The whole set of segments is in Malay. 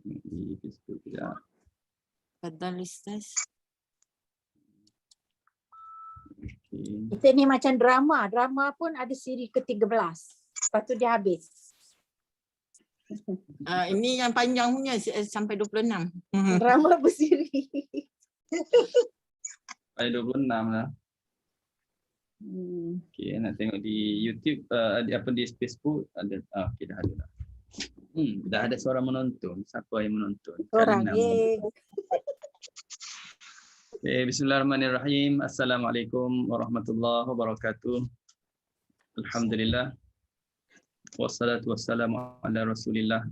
Di Facebook juga. Fadhal Ustaz. Okay. Kita ni macam drama. Drama pun ada siri ke-13. Lepas tu dia habis. Ini yang panjang punya sampai 26. Drama bersiri. Ada 26 lah. Okay, nak tengok di YouTube, apa di Facebook ada. Okay, dah ada dah. Dah ada suara menonton. Siapa yang menonton? Orang. Okay, bismillahirrahmanirrahim. Assalamualaikum warahmatullahi wabarakatuh. Alhamdulillah. Wassalatu wassalamu ala Rasulillah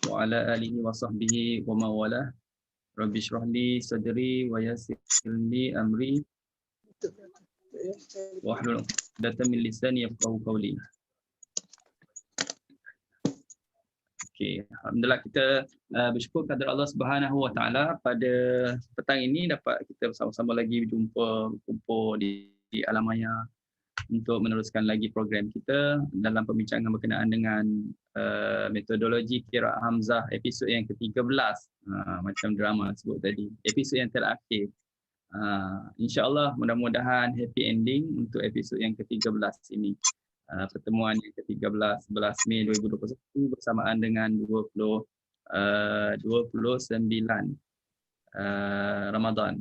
wa ala alihi wa sahbihi wa mawalah. Rabbi shrah li sadri wa yassir li amri wahlul 'uqdatam min lisani yafqahu qawli. Okey, alhamdulillah kita bersyukur kepada Allah Subhanahu Wa Taala pada petang ini dapat kita bersama-sama lagi berkumpul di Alam Maya untuk meneruskan lagi program kita dalam pembincangan berkenaan dengan metodologi qiraat hamzah episod yang ke-13, macam drama sebut tadi, episod yang terakhir. InsyaAllah mudah-mudahan happy ending untuk episod yang ke-13 ini. Pertemuan yang ke-13 11 Mei 2021 bersamaan dengan 29 Ramadan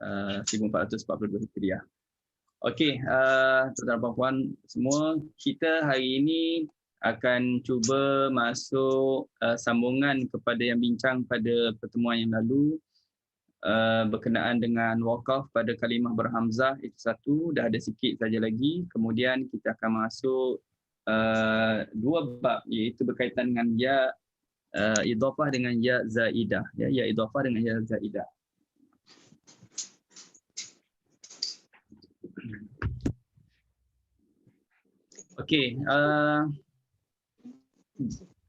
1442 Hijriah. Okey, tuan-tuan dan puan semua, kita hari ini akan cuba masuk sambungan kepada yang bincang pada pertemuan yang lalu berkenaan dengan wakaf pada kalimah berhamzah. Itu satu, dah ada sikit saja lagi. Kemudian kita akan masuk dua bab, iaitu berkaitan dengan ya idhafah dengan ya zaidah, ya idhafah dengan ya zaidah. Okey,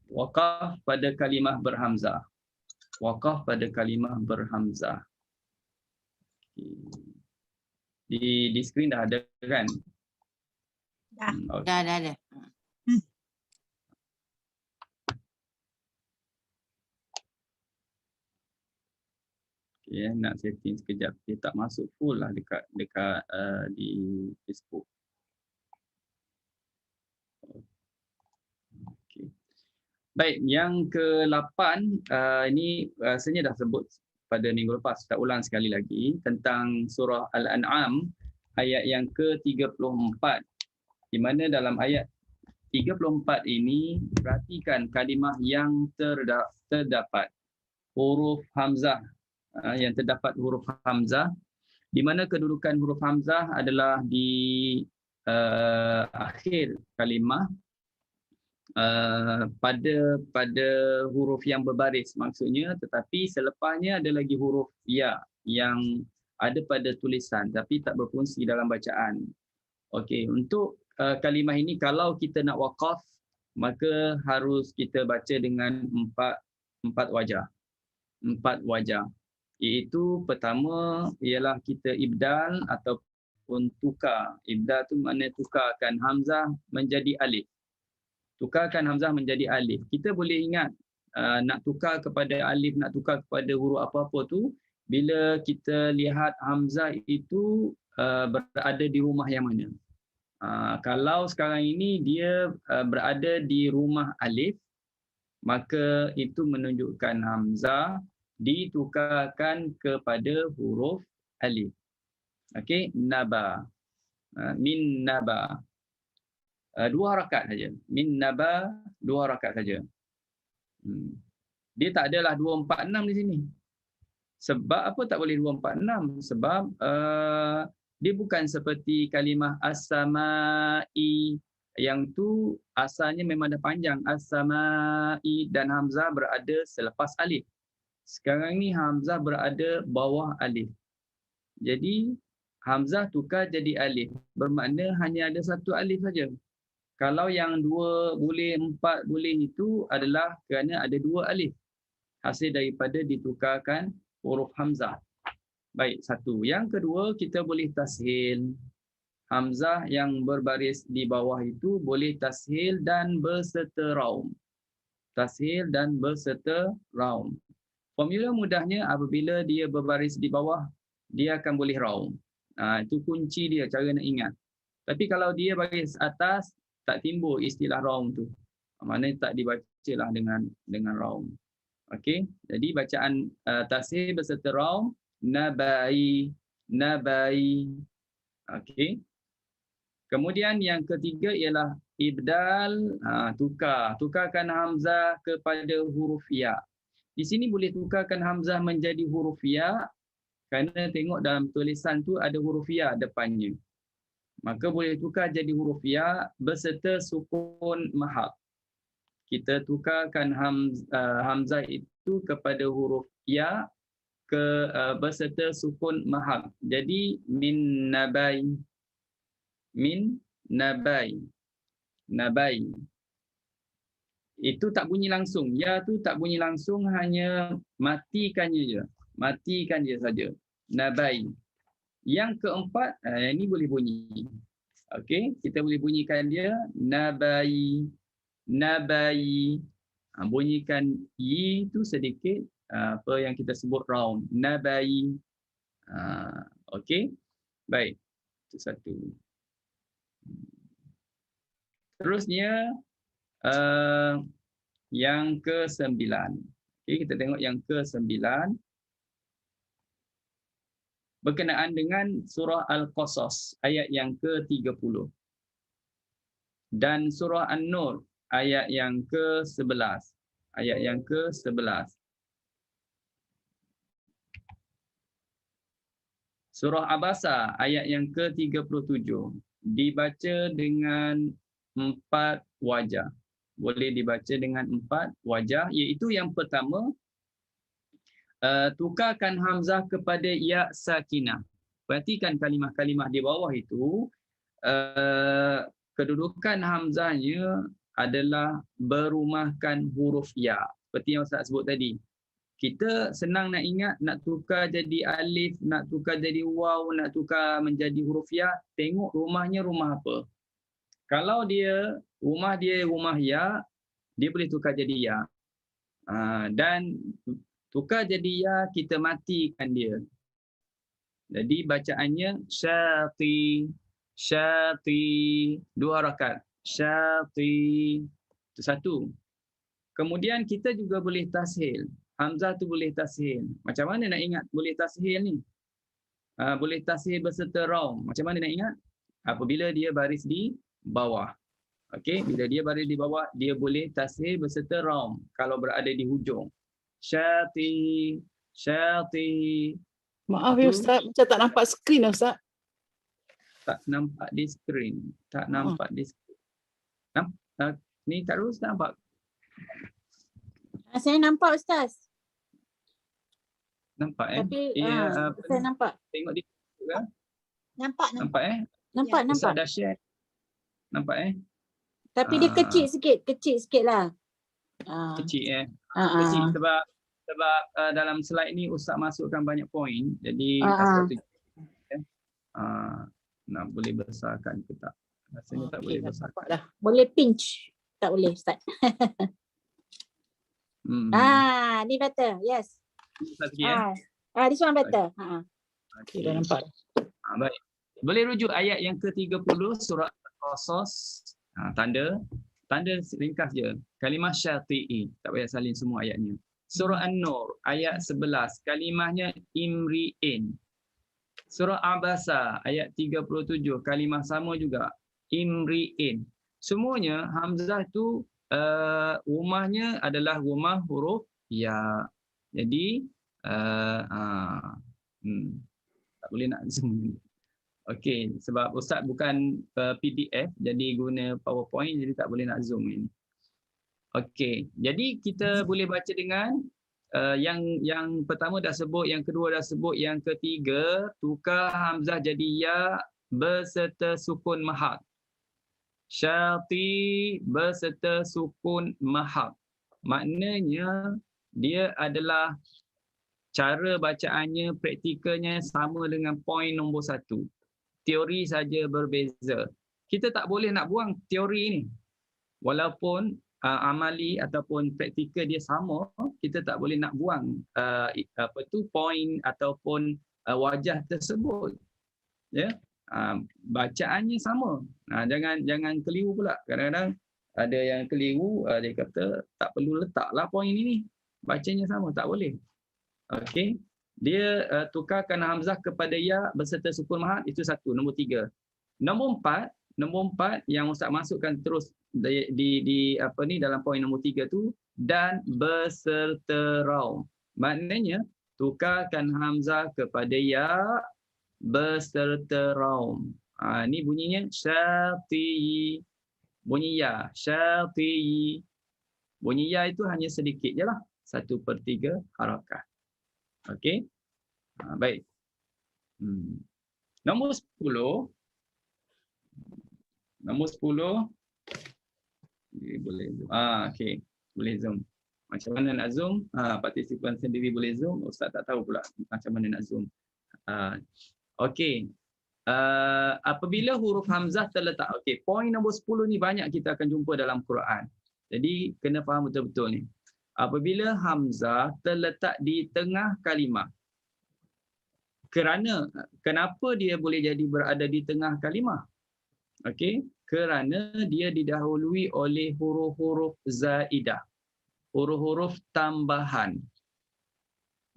wakaf pada kalimah berhamzah. Wakaf pada kalimah berhamzah. Di skrin dah ada kan? Dah. Dah ada. Okay, nak setting sekejap. Dia tak masuk full lah dekat di Facebook. Okay. Baik, yang ke-8 ini rasanya dah sebut pada minggu lepas, kita ulang sekali lagi tentang surah Al-An'am ayat yang ke-34, di mana dalam ayat 34 ini perhatikan kalimah yang terdapat huruf hamzah, yang terdapat huruf hamzah, di mana kedudukan huruf hamzah adalah di akhir kalimah pada huruf yang berbaris maksudnya, tetapi selepasnya ada lagi huruf ya yang ada pada tulisan tapi tak berfungsi dalam bacaan. Okey, untuk kalimah ini kalau kita nak waqaf, maka harus kita baca dengan empat wajah. Empat wajah. Iaitu pertama ialah kita ibdal ataupun tukar. Ibdal tu maknanya tukarkan hamzah menjadi alif. Tukarkan hamzah menjadi alif. Kita boleh ingat nak tukar kepada alif, nak tukar kepada huruf apa-apa tu, bila kita lihat hamzah itu berada di rumah yang mana. Kalau sekarang ini dia berada di rumah alif, maka itu menunjukkan hamzah ditukarkan kepada huruf alif. Okey, naba. Min naba. Dua harakat saja. Min naba, dua harakat saja. Dia tak adalah 246 di sini. Sebab apa tak boleh 246? Sebab dia bukan seperti kalimah as-samai yang tu asalnya memang dah panjang, as-samai, dan hamzah berada selepas alif. Sekarang ni hamzah berada bawah alif. Jadi hamzah tukar jadi alif, bermakna hanya ada satu alif saja. Kalau yang 2 boleh, 4 boleh itu adalah kerana ada 2 alif. Hasil daripada ditukarkan huruf hamzah. Baik, satu. Yang kedua, kita boleh tashil. Hamzah yang berbaris di bawah itu boleh tashil dan berseterum. tashil dan berserta raum. Formula mudahnya apabila dia berbaris di bawah, dia akan boleh raum. Itu kunci dia, cara nak ingat. Tapi kalau dia baris atas, tak timbul istilah raum tu. Maknanya tak dibacalah dengan raum. Okey, jadi bacaan tashil berserta raum, nabai, nabai. Okey. Kemudian yang ketiga ialah ibdal, tukarkan hamzah kepada huruf ya. Di sini boleh tukarkan hamzah menjadi huruf ya kerana tengok dalam tulisan tu ada huruf ya depannya. Maka boleh tukar jadi huruf ya berserta sukun mahab. Kita tukarkan hamzah itu kepada huruf ya berserta sukun mahab. Jadi min nabai. Min nabai. Nabai. Itu tak bunyi langsung. Ya tu tak bunyi langsung, hanya matikannya je. Matikan je saja. Nabai. Yang keempat, ini boleh bunyi. Okey, kita boleh bunyikan dia nabai. Nabai. Bunyikan i tu sedikit apa yang kita sebut round. Nabai. Okey. Baik. Itu satu. Terusnya yang ke-9. Okay, kita tengok yang ke-9 berkenaan dengan surah Al-Qasas ayat yang ke-30 dan surah An-Nur ayat yang ke-11. Ayat yang ke-11. Surah Abasa ayat yang ke-37 dibaca dengan 4 wajah. Boleh dibaca dengan 4 wajah, iaitu yang pertama, tukarkan hamzah kepada ya sakinah. Perhatikan kalimah-kalimah di bawah itu, kedudukan hamzahnya adalah berumahkan huruf ya. Seperti yang Ustaz sebut tadi. Kita senang nak ingat, nak tukar jadi alif, nak tukar jadi waw, nak tukar menjadi huruf ya, tengok rumahnya rumah apa. Kalau rumah dia rumah ya, dia boleh tukar jadi ya. Dan tukar jadi ya, kita matikan dia. Jadi bacaannya syati, syati, 2 harakat. Syati. Itu satu. Kemudian kita juga boleh tashil. Hamzah tu boleh tashil. Macam mana nak ingat boleh tashil ni? Boleh tashil berserta raum. Macam mana nak ingat? Apabila dia baris di bawah. Okey, bila dia baris di bawah, dia boleh tashil berserta raum kalau berada di hujung. Syati, syati. Maaf ya Ustaz, macam tak nampak skrin lah Ustaz. Tak nampak di skrin. Tak nampak di skrin. Ni terus nampak. Saya nampak Ustaz. Nampak Tapi saya saya nampak. Tengok di kan? Nampak. Nampak Nampak. Ustaz dah share. Nampak Tapi dia kecil sikit lah. Kecil kecil sebab dalam slide ni Ustaz masukkan banyak poin. Jadi nak boleh besarkan ke tak? Rasanya tak boleh besarkan. Boleh pinch. Tak boleh Ustaz. Ni better. Yes. This one better. Okay, dah nampak. Baik. Boleh rujuk ayat yang ke-30 surah Al-Qasas. Tanda ringkas je. Kalimah syati'i. Tak payah salin semua ayatnya. Surah An-Nur ayat 11. Kalimahnya imri'in. Surah Abasa ayat 37. Kalimah sama juga. Imri'in. Semuanya hamzah tu rumahnya adalah rumah huruf ya. Jadi tak boleh nak zoom. Okey, sebab Ustaz bukan PDF, jadi guna PowerPoint, jadi tak boleh nak zoom ini. Okey, jadi kita boleh baca dengan yang pertama dah sebut, yang kedua dah sebut, yang ketiga tukar hamzah jadi ya berserta sukun mahab. Syati berserta sukun mahab. Maknanya dia adalah cara bacaannya, praktikalnya sama dengan poin nombor 1. Teori saja berbeza. Kita tak boleh nak buang teori ni. Walaupun amali ataupun praktikal dia sama, kita tak boleh nak buang point ataupun wajah tersebut. Ya. Bacaannya sama. Jangan keliru pula. Kadang-kadang ada yang keliru, dia kata tak perlu letaklah point ini. Bacanya sama, tak boleh. Okey. Dia tukarkan hamzah kepada ya berserta sukun mahat, itu satu. Nombor 3. Nombor 4 yang Ustaz masukkan terus di dalam poin nombor 3 tu, dan berserta raum. Maknanya tukarkan hamzah kepada ya berserta raum. Ni bunyinya syati. Bunyi ya, syati. Bunyi ya itu hanya sedikit je lah. 1/3 harakat. Okey. Baik. Nombor 10. Nombor 10. Boleh zoom. Okey. Boleh zoom. Macam mana nak zoom? Partisipan sendiri boleh zoom. Ustaz tak tahu pula macam mana nak zoom. Okey. Apabila huruf hamzah terletak. Okey, poin nombor 10 ni banyak kita akan jumpa dalam Quran. Jadi kena faham betul-betul ni. Apabila hamzah terletak di tengah kalimah. Kenapa dia boleh jadi berada di tengah kalimah? Okey, kerana dia didahului oleh huruf-huruf zaidah. Huruf-huruf tambahan.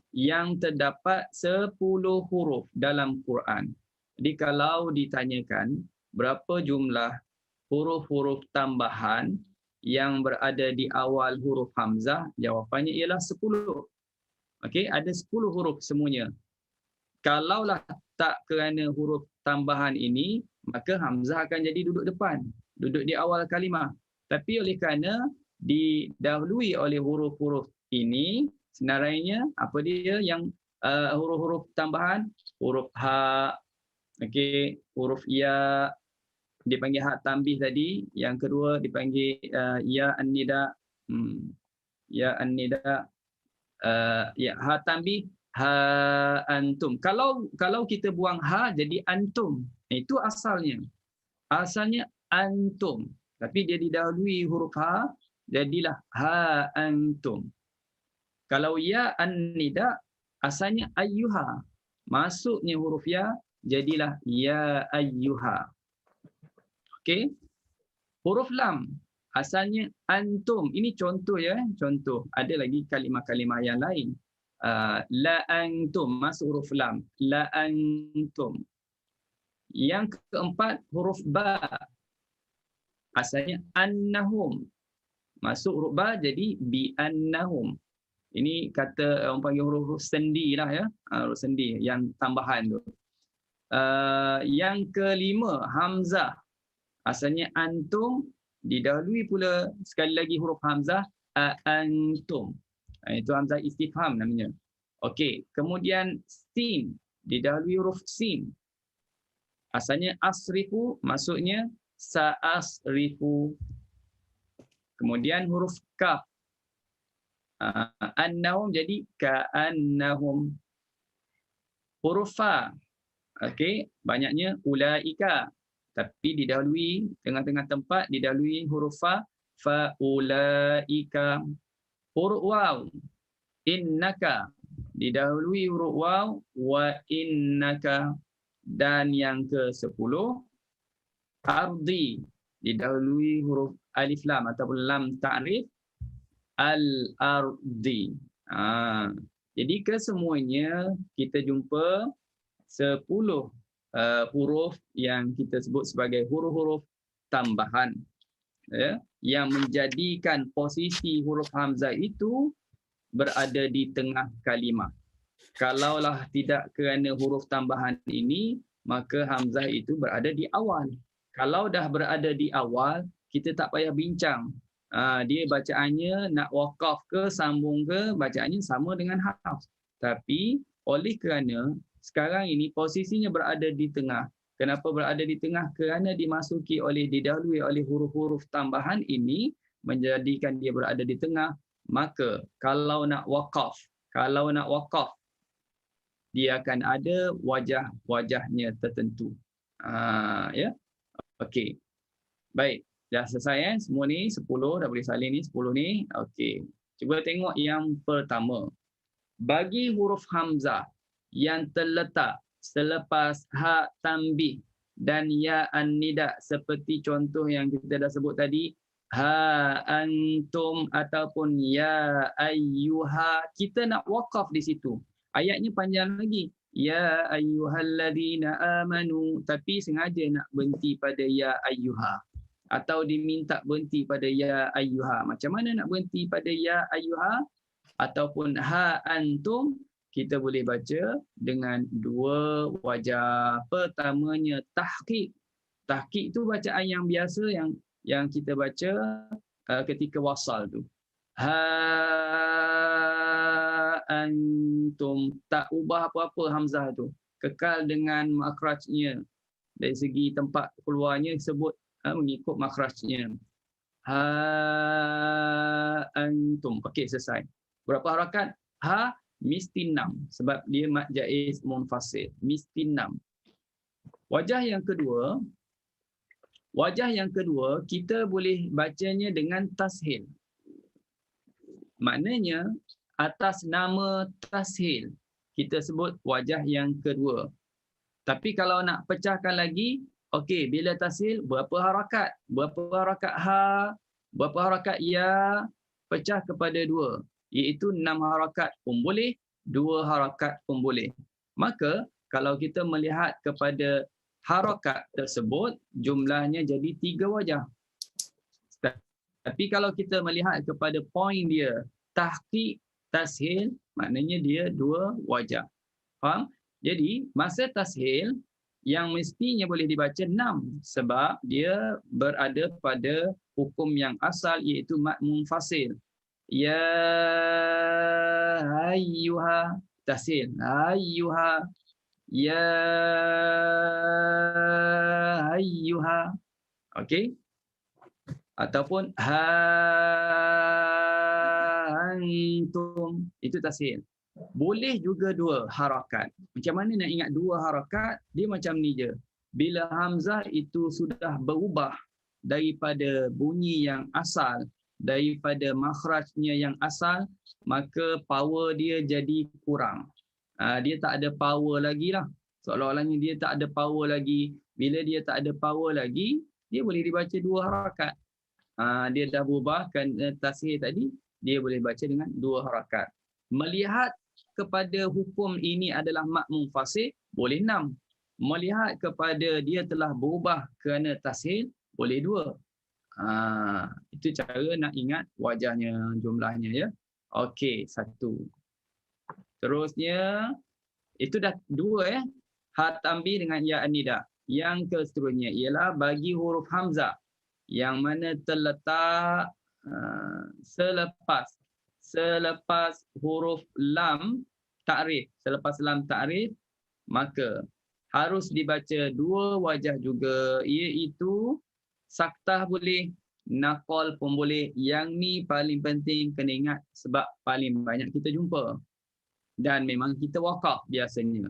Yang terdapat 10 huruf dalam Quran. Jadi kalau ditanyakan berapa jumlah huruf-huruf tambahan yang berada di awal huruf hamzah, jawapannya ialah 10. Okey, ada 10 huruf semuanya. Kalaulah tak kerana huruf tambahan ini, maka hamzah akan jadi duduk depan, duduk di awal kalimah. Tapi oleh kerana didahului oleh huruf-huruf ini, senarainya apa dia yang huruf-huruf tambahan? Huruf ha, okey, huruf ya, dipanggil hak tambih tadi. Yang kedua dipanggil ya an-nida. Ya an-nida. Ya ha tambih ha antum. Kalau kita buang ha jadi antum. Itu asalnya. Asalnya antum. Tapi dia didahului huruf ha, jadilah ha antum. Kalau ya an-nida asalnya ayyuha. Masuknya huruf ya, jadilah ya ayyuha. Okey. Huruf lam asalnya antum. Ini contoh ya, contoh. Ada lagi kalimah-kalimah yang lain. La antum, masuk huruf lam. La antum. Yang keempat huruf ba. Asalnya annahum. Masuk huruf ba jadi bi annahum. Ini kata orang panggil huruf sendi lah ya. Huruf sendi yang tambahan tu. Yang kelima hamzah. Asalnya antum, didahului pula sekali lagi huruf hamzah antum. Itu hamzah istifham namanya. Okey, kemudian sin, didahului huruf sin. Asalnya asrifu, maksudnya sa'asrifu. Kemudian huruf kaf. Annahum jadi ka'annahum. Huruf fa. Okey, banyaknya ulaika. Tapi didahului tengah-tengah tempat didahului huruf fa, faulaika. Huruf waw, innaka, didahului huruf waw, wa innaka. Dan yang ke-10 ardi, didahului huruf alif lam ataupun lam ta'rif, al-ardi. Jadi kesemuanya kita jumpa 10 huruf yang kita sebut sebagai huruf-huruf tambahan, ya, yang menjadikan posisi huruf hamzah itu berada di tengah kalimah. Kalaulah tidak kerana huruf tambahan ini, maka hamzah itu berada di awal. Kalau dah berada di awal, kita tak payah bincang. Dia bacaannya nak waqaf ke, sambung ke, bacaannya sama dengan hafs. Tapi oleh kerana sekarang ini posisinya berada di tengah. Kenapa berada di tengah? Kerana didahului oleh huruf-huruf tambahan ini menjadikan dia berada di tengah. Maka kalau nak waqaf, dia akan ada wajah-wajahnya tertentu. Ya. Okey. Baik. Dah selesai semua ni 10 dah boleh salin ni 10 ni. Okey. Cuba tengok yang pertama. Bagi huruf hamzah yang terletak selepas ha tanbih dan ya an-nida seperti contoh yang kita dah sebut tadi, ha antum ataupun ya ayyuha, kita nak waqaf di situ. Ayatnya panjang lagi. Ya ayyuhalladzina amanu, tapi sengaja nak berhenti pada ya ayyuha atau diminta berhenti pada ya ayyuha. Macam mana nak berhenti pada ya ayyuha ataupun ha antum? Kita boleh baca dengan dua wajah. Pertamanya tahqiq. Tahqiq itu bacaan yang biasa yang kita baca ketika wasal tu. Ha antum, tak ubah apa-apa hamzah tu. Kekal dengan makhrajnya. Dari segi tempat keluarnya sebut mengikut makhrajnya. Ha antum. Okey, selesai. Berapa harakat? Ha mesti 6 sebab dia mad jaiz munfasil. Mesti 6. Wajah yang kedua kita boleh bacanya dengan tashil. Maknanya atas nama tashil kita sebut wajah yang kedua. Tapi kalau nak pecahkan lagi, okey, bila tashil berapa harakat? Berapa harakat ha? Berapa harakat ya? Pecah kepada 2. Iaitu 6 harakat pun boleh, 2 harakat pun boleh. Maka kalau kita melihat kepada harakat tersebut, jumlahnya jadi 3 wajah. Tapi kalau kita melihat kepada poin dia, tahqiq, tashil, maknanya dia 2 wajah. Faham? Jadi masa tashil yang mestinya boleh dibaca 6 sebab dia berada pada hukum yang asal iaitu mad munfasil. Ya ayyuha, tashil. Ayyuha. Ya ayyuha. Okey? Ataupun ha antum. Itu tashil. Boleh juga 2 harakat. Macam mana nak ingat 2 harakat? Dia macam ni je. Bila hamzah itu sudah berubah daripada bunyi yang asal, daripada makhrajnya yang asal, maka power dia jadi kurang. Dia tak ada power lagi lah. Seolah-olahnya dia tak ada power lagi. Bila dia tak ada power lagi, dia boleh dibaca 2 harakat. Dia dah berubahkan tashil tadi, dia boleh baca dengan 2 harakat. Melihat kepada hukum ini adalah mad munfasil, boleh 6. Melihat kepada dia telah berubah kerana tashil, boleh 2. Itu cara nak ingat wajahnya, jumlahnya ya. Okey, 1. Terusnya itu dah 2 ya. Ha tanbih dengan ya an-nida. Yang keseterusnya ialah bagi huruf hamzah yang mana terletak selepas huruf lam ta'rif, selepas lam ta'rif, maka harus dibaca 2 wajah juga, iaitu saktah boleh, naqal pun boleh. Yang ni paling penting kena ingat sebab paling banyak kita jumpa dan memang kita waqaf biasanya.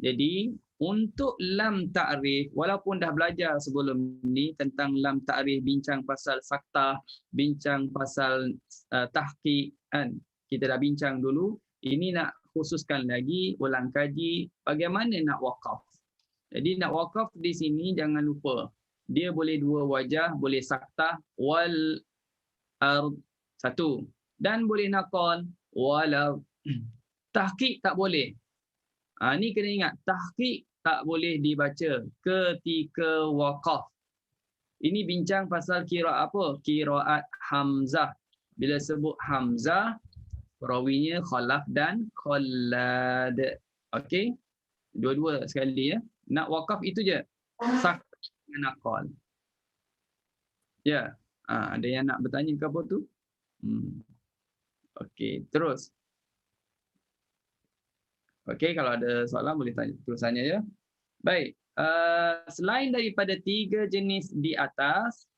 Jadi untuk lam ta'rif, walaupun dah belajar sebelum ni tentang lam ta'rif, bincang pasal saktah, bincang pasal tahqiq kan, kita dah bincang dulu. Ini nak khususkan lagi, ulang kaji bagaimana nak waqaf. Jadi nak waqaf di sini jangan lupa, dia boleh 2 wajah, boleh saktah wal ard 1 dan boleh naqal wal tahqiq tak boleh. Ni kena ingat, tahqiq tak boleh dibaca ketika waqaf. Ini bincang pasal qiraat apa? Qiraat hamzah. Bila sebut hamzah, rawinya khalaf dan khallad. Okey? Dua-dua sekali ya. Nak waqaf itu je. Saktah dengan naqal. Ya. Ada yang nak bertanya ke apa tu? Okey, terus. Okey, kalau ada soalan boleh tanya terus tanya ya. Baik. Selain daripada 3 jenis di atas,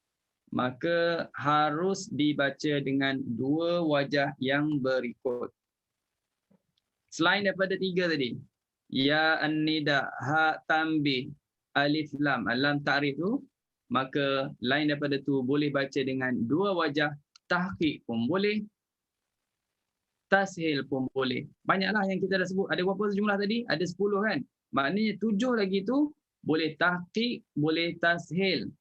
maka harus dibaca dengan 2 wajah yang berikut. Selain daripada 3 tadi, ya an-nida, ha tanbih, alif lam, lam ta'rif tu, maka lain daripada tu boleh baca dengan dua wajah, tahqiq pun boleh, tashil pun boleh. Banyaklah yang kita dah sebut. Ada berapa jumlah tadi? Ada 10 kan? Maknanya 7 lagi tu boleh tahqiq, boleh tashil.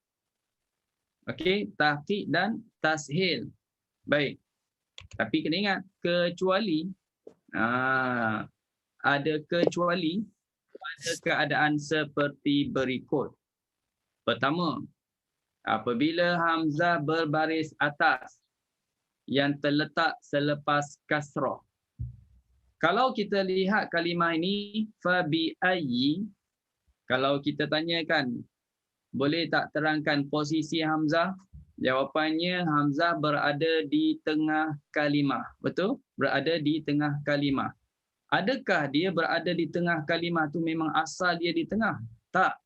Okey, tahqiq dan tashil. Baik. Tapi kena ingat, kecuali ada kecuali pada keadaan seperti berikut. Pertama, apabila hamzah berbaris atas yang terletak selepas kasrah. Kalau kita lihat kalimah ini, fa bi ayyi, kalau kita tanyakan, boleh tak terangkan posisi hamzah? Jawapannya, hamzah berada di tengah kalimah. Betul? Berada di tengah kalimah. Adakah dia berada di tengah kalimah tu memang asal dia di tengah? Tak.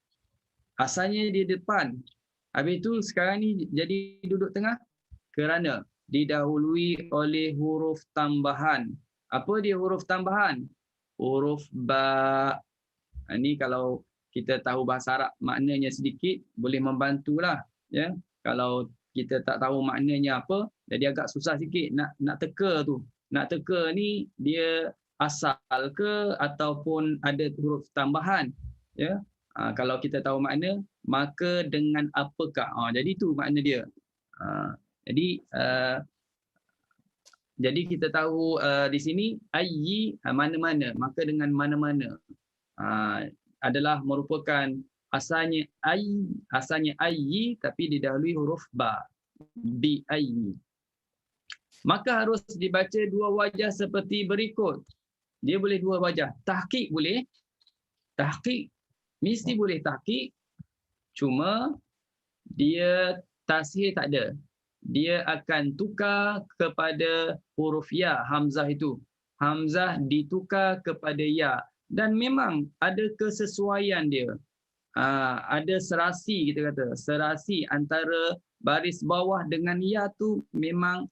Asalnya dia depan. Habis tu sekarang ni jadi duduk tengah kerana didahului oleh huruf tambahan. Apa dia huruf tambahan? Huruf ba. Ini kalau kita tahu bahasa Arab maknanya sedikit, boleh membantulah. Ya? Kalau kita tak tahu maknanya apa, jadi agak susah sikit nak teka tu. Nak teka ni dia asal ke ataupun ada huruf tambahan. Ya? Kalau kita tahu makna, maka dengan apakah? Jadi itu makna dia. Jadi kita tahu di sini ayyi mana-mana, maka dengan mana-mana adalah merupakan asalnya ayyi tapi didahului huruf ba, bi ayyi. Maka harus dibaca dua wajah seperti berikut. Dia boleh dua wajah. Tahqiq boleh. Tahqiq mesti boleh tahqiq. Cuma dia tashil tak ada. Dia akan tukar kepada huruf ya, hamzah itu. Hamzah ditukar kepada ya. Dan memang ada kesesuaian dia. Ada serasi, kita kata. Serasi antara baris bawah dengan ya tu memang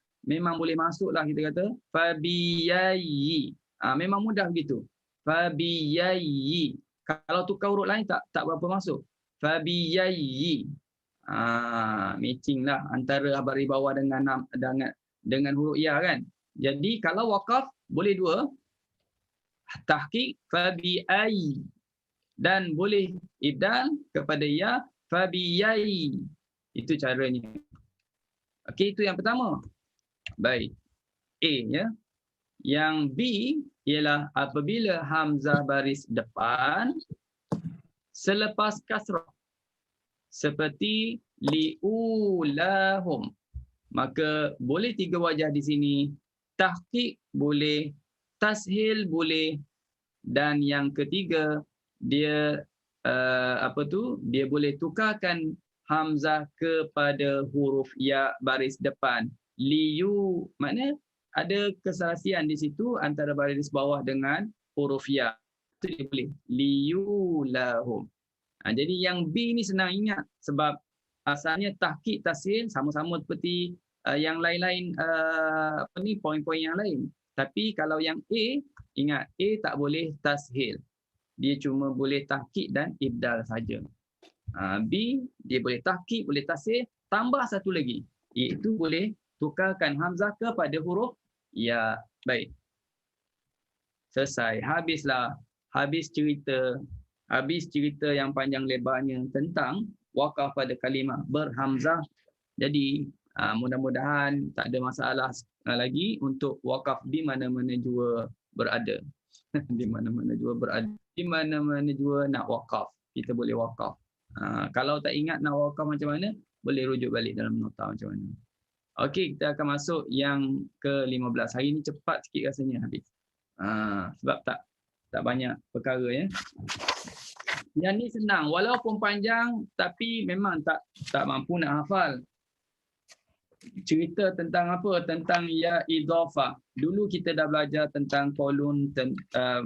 boleh masuklah, kita kata. Fabiyayyi. Memang mudah begitu. Fabiyayyi. Kalau tukar huruf lain tak berapa masuk. Fabiyayyi. Matching lah antara baris bawah dengan huruf ya kan. Jadi kalau waqaf boleh dua. Tahqiq fabi'ai. Dan boleh ibdal kepada ya fabiyai. Itu caranya. Okey, itu yang pertama. Baik. A ya. Yang B ialah apabila hamzah baris depan selepas kasrah. Seperti liulahum. Maka boleh tiga wajah di sini. Tahqiq boleh, tashil boleh, dan yang ketiga dia dia boleh tukarkan hamzah kepada huruf ya baris depan. Liyu makna ada keserasian di situ antara baris bawah dengan huruf ya. Itu dia boleh. Liulahum. Jadi yang B ni senang ingat sebab asalnya tahqiq, tashil sama-sama seperti yang lain-lain poin-poin yang lain. Tapi kalau yang A, ingat A tak boleh tashil. Dia cuma boleh tahqiq dan ibdal saja. B dia boleh tahqiq, boleh tashil, tambah satu lagi iaitu boleh tukarkan hamzah kepada huruf ya. Baik. Selesai. Habis cerita yang panjang lebarnya tentang waqaf pada kalimah berhamzah. Jadi mudah-mudahan tak ada masalah lagi untuk waqaf di mana-mana jua berada. Di mana-mana jua berada. Di mana-mana jua nak waqaf, kita boleh waqaf. Kalau tak ingat nak waqaf macam mana, boleh rujuk balik dalam nota macam mana. Okey, kita akan masuk yang ke-15. Hari ni cepat sikit rasanya habis. Sebab tak banyak perkara ya. Yang ni senang, walaupun panjang tapi memang tak mampu nak hafal. Cerita tentang apa? Tentang ya idhafah. Dulu kita dah belajar tentang kolun,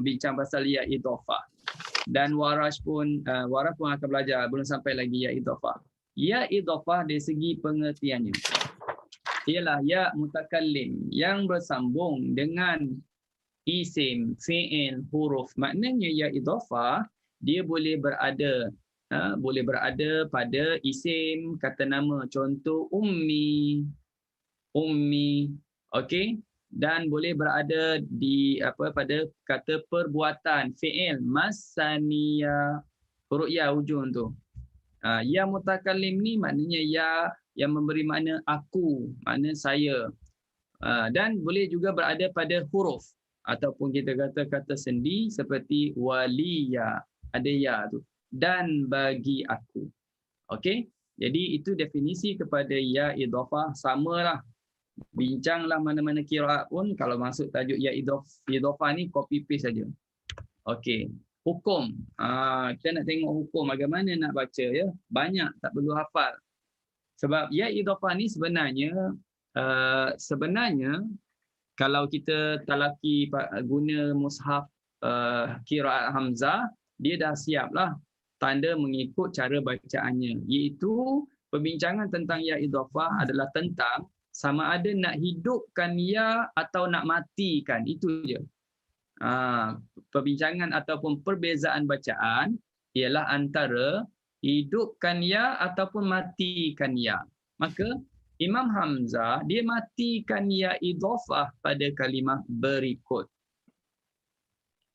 bincang pasal ya idhafah. Dan Warash pun akan belajar, belum sampai lagi ya idhafah. Ya idhafah dari segi pengertiannya ialah ya mutakallim yang bersambung dengan isim, fi'il, huruf. Maknanya ya idhafah dia boleh berada boleh berada pada isim kata nama, contoh ummi, okey, dan boleh berada di pada kata perbuatan, fi'il, masaniya, huruf ya ujung tu. Ya mutakallim ni maknanya ya yang memberi makna aku, makna saya. Dan boleh juga berada pada huruf ataupun kita kata kata sendi seperti waliya, ada ya tu, dan bagi aku. Okey, jadi itu definisi kepada ya idhafah. Samalah, bincanglah mana-mana qiraat pun kalau masuk tajuk ya idhafah ni copy paste saja. Okey, hukum. Kita nak tengok hukum bagaimana nak baca ya. Banyak, tak perlu hafal. Sebab ya idhafah ni sebenarnya kalau kita talaki guna mushaf qiraat Hamzah, dia dah siaplah tanda mengikut cara bacaannya, iaitu perbincangan tentang ya idhafah adalah tentang sama ada nak hidupkan ya atau nak matikan, itu je. Perbincangan ataupun perbezaan bacaan ialah antara hidupkan ya ataupun matikan ya. Maka Imam Hamzah dia matikan ya idhafah pada kalimah berikut.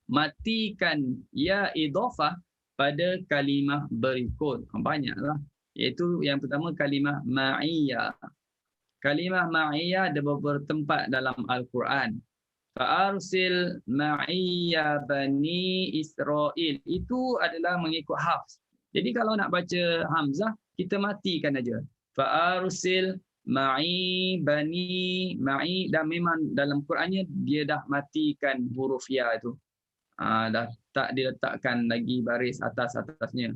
Matikan ya idhafah pada kalimah berikut. Banyaklah. Iaitu yang pertama kalimah ma'iyah. Kalimah ma'iyah ada beberapa tempat dalam Al-Quran. Fa'arsil ma'iyya bani Israel. Itu adalah mengikut hafz. Jadi kalau nak baca Hamzah, kita matikan aja. Fa'arsil ma'i bani ma'i, dan memang dalam Qurannya dia dah matikan huruf ya itu. Dah tak diletakkan lagi baris atas-atasnya.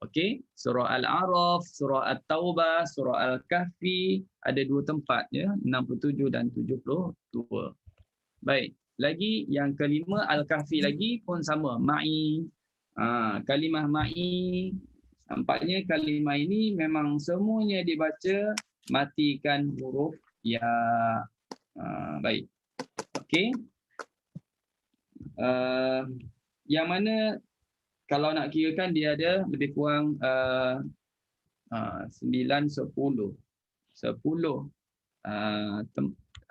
Okey, surah Al-A'raf, surah At-Taubah, surah Al-Kahfi ada dua tempat ya, 67 dan 72. Baik, lagi yang kelima Al-Kahfi lagi pun sama, ma'i. Kalimah ma'i, nampaknya kalimah ini memang semuanya dibaca matikan huruf ya. Baik. Okey. Yang mana kalau nak kirakan dia ada lebih kurang 9, 10. 10.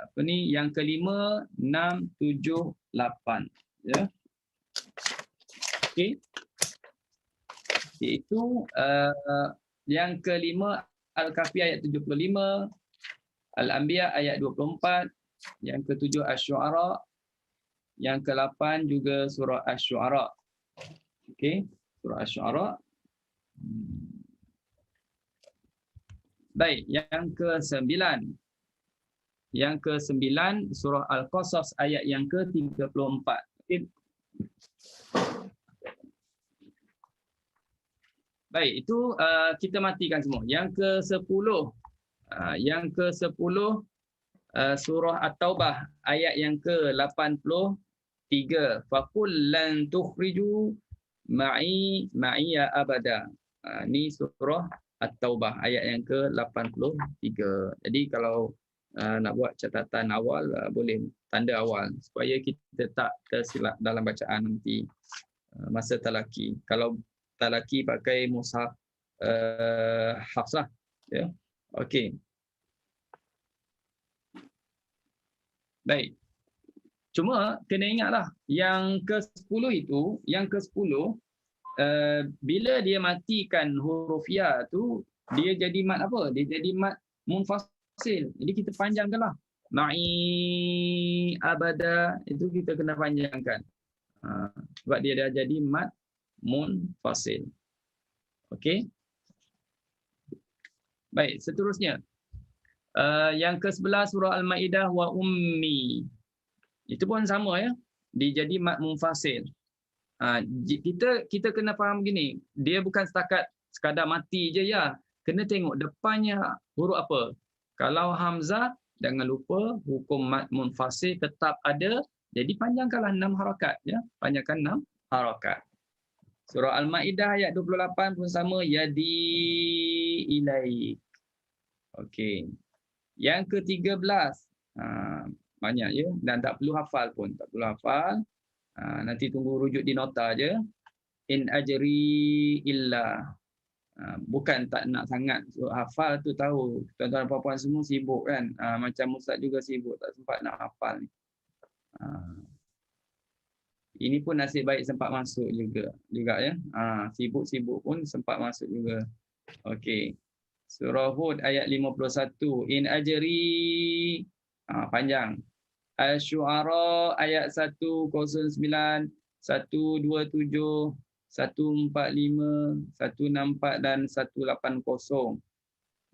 Apa ni, yang kelima 6, 7, 8 ya. Okey. Iaitu yang kelima Al-Kahfi ayat 75, Al-Anbiya ayat 24, yang ketujuh Asy-Syu'ara, yang ke-8 juga surah Asy-Syu'ara. Okey, surah Asy-Syu'ara. Baik, yang ke-9. Yang ke-9 surah Al-Qasas ayat yang ke-34. Okey. Baik, itu kita matikan semua. Yang ke-10, surah At-Taubah ayat yang ke-83. Faqul lan tukhriju ma'iya abada. Ini surah At-Taubah ayat yang ke-83. Jadi kalau nak buat catatan awal, boleh tanda awal supaya kita tak tersilap dalam bacaan nanti masa talaki. Kalau talaki pakai mushaf hafs lah ya. Okey. Baik. Cuma kena ingatlah yang ke-10 itu, bila dia matikan huruf ya tu, dia jadi mat apa? Dia jadi mat munfasil. Jadi kita panjangkanlah. Ma'i abada, itu kita kena panjangkan. Sebab dia dah jadi mat munfasil. Okey. Baik, seterusnya. Yang ke-11 surah Al-Maidah wa ummi. Itu pun sama ya. Dia jadi mat munfasil. Kita kena faham gini, dia bukan setakat sekadar mati je ya. Kena tengok depannya huruf apa. Kalau hamzah, jangan lupa hukum mat munfasil tetap ada. Jadi panjangkanlah 6 harakat ya. Panjangkan 6 harakat. Surah Al-Maidah ayat 28 pun sama, yadi ilaik. Okey. Yang ke-13, banyak ya, dan tak perlu hafal pun, tak perlu hafal. Nanti tunggu rujuk di nota je. In ajri illa. Bukan tak nak sangat hafal tu, tahu tuan-tuan dan puan-puan semua sibuk kan. Macam Ustaz juga sibuk, tak sempat nak hafal ni. Ini pun nasib baik sempat masuk juga ya. Sibuk-sibuk pun sempat masuk juga. Okey. Surah Hud ayat 51. In ajri, panjang. Asy-Syu'ara ayat 109, 127, 145, 164 dan 180.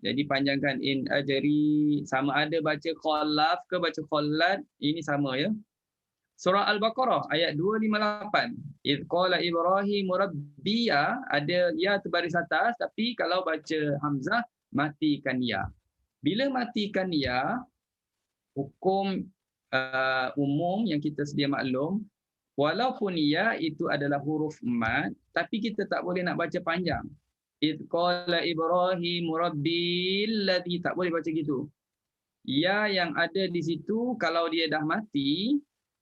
Jadi panjangkan in ajri, sama ada baca khalaf ke baca khallat, ini sama ya. Surah Al-Baqarah ayat 258. Idh qala Ibrahim rabbiya, ada ya terbaris atas, tapi kalau baca hamzah matikan ya. Bila matikan ya, hukum umum yang kita sedia maklum, walaupun ya itu adalah huruf mat, tapi kita tak boleh nak baca panjang. Idh qala Ibrahim rabbil ladzi, tak boleh baca gitu. Ya yang ada di situ kalau dia dah mati,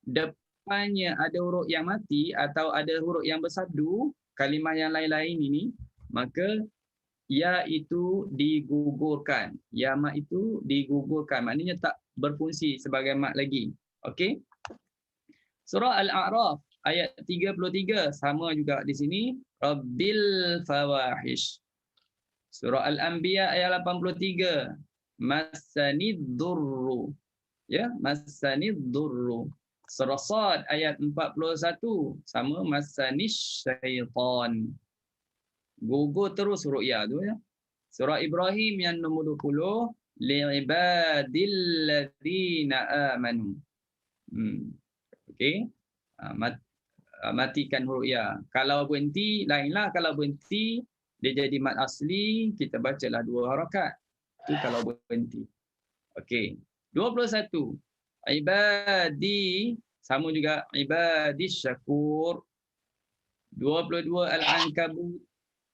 depannya ada huruf yang mati atau ada huruf yang bersabdu, kalimah yang lain-lain ini, maka ya itu digugurkan. Ya mat itu digugurkan. Maknanya tak berfungsi sebagai mat lagi. Okey. Surah Al-A'raf ayat 33 sama juga di sini, Rabbil fawahish. Surah Al-Anbiya ayat 83, Massanid durru. Ya, Massanid durru. Surah Sad ayat 41 sama, Massanish syaitan. Gugur terus huruf ya tu ya. Surah Ibrahim yang nombor 20, li'ibadil ladzina amanu. Okey. Matikan huruf ya. Kalau berhenti lainlah, kalau berhenti dia jadi mat asli, kita bacalah 2 harakat. Itu kalau berhenti. Okey. 21. Ibadi, sama juga ibadis syakur. 22 Al-Ankabut,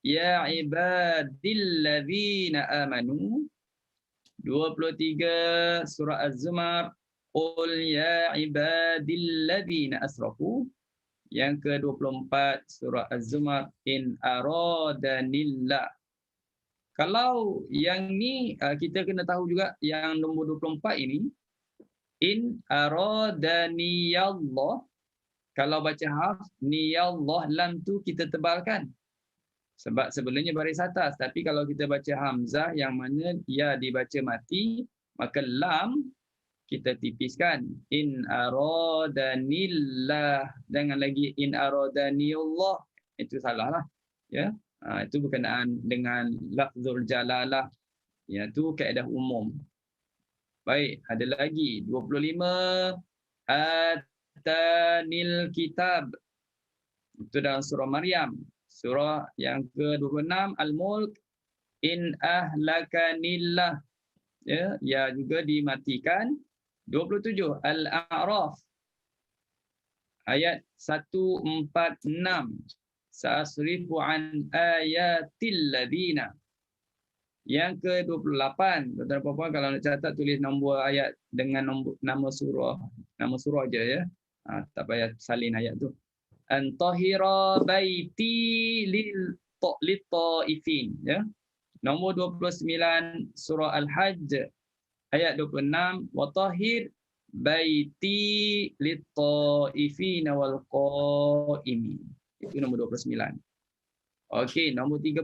ya ibadilladzina amanu. 23 surah Az-Zumar, qul ya ibadilladzina asrafu. Yang ke-24 surah Az-Zumar, in aradanillah. Kalau yang ni kita kena tahu juga yang nombor 24 ini, in aradaniyallah. Kalau baca hafs, niyallah, lam tu kita tebalkan. Sebab sebelumnya baris atas. Tapi kalau kita baca hamzah yang mana ya dibaca mati, maka lam kita tipiskan. In aradanillah. Jangan lagi in aradaniyallah. Itu salah lah. Ya. Itu berkenaan dengan lafzul jalalah. Ya, itu kaedah umum. Baik, ada lagi 25 atanil kitab. Itu dalam surah Maryam. Surah yang ke-26 Al-Mulk, in ahlakanillah. Ya, ya juga dimatikan. 27 Al-A'raf ayat 146. Sa'asrifu an ayatil ladzina. Yang ke-28, tuan-tuan dan puan-puan kalau nak catat tulis nombor ayat dengan nombor nama surah aja ya. Tak payah salin ayat tu. Antahira baiti lil ta'ifin ya. Nombor 29 surah Al-Hajj ayat 26, wa tahhir baiti lit ta'ifin wal qa'imin. Itu nombor 29. Okey, nombor 30.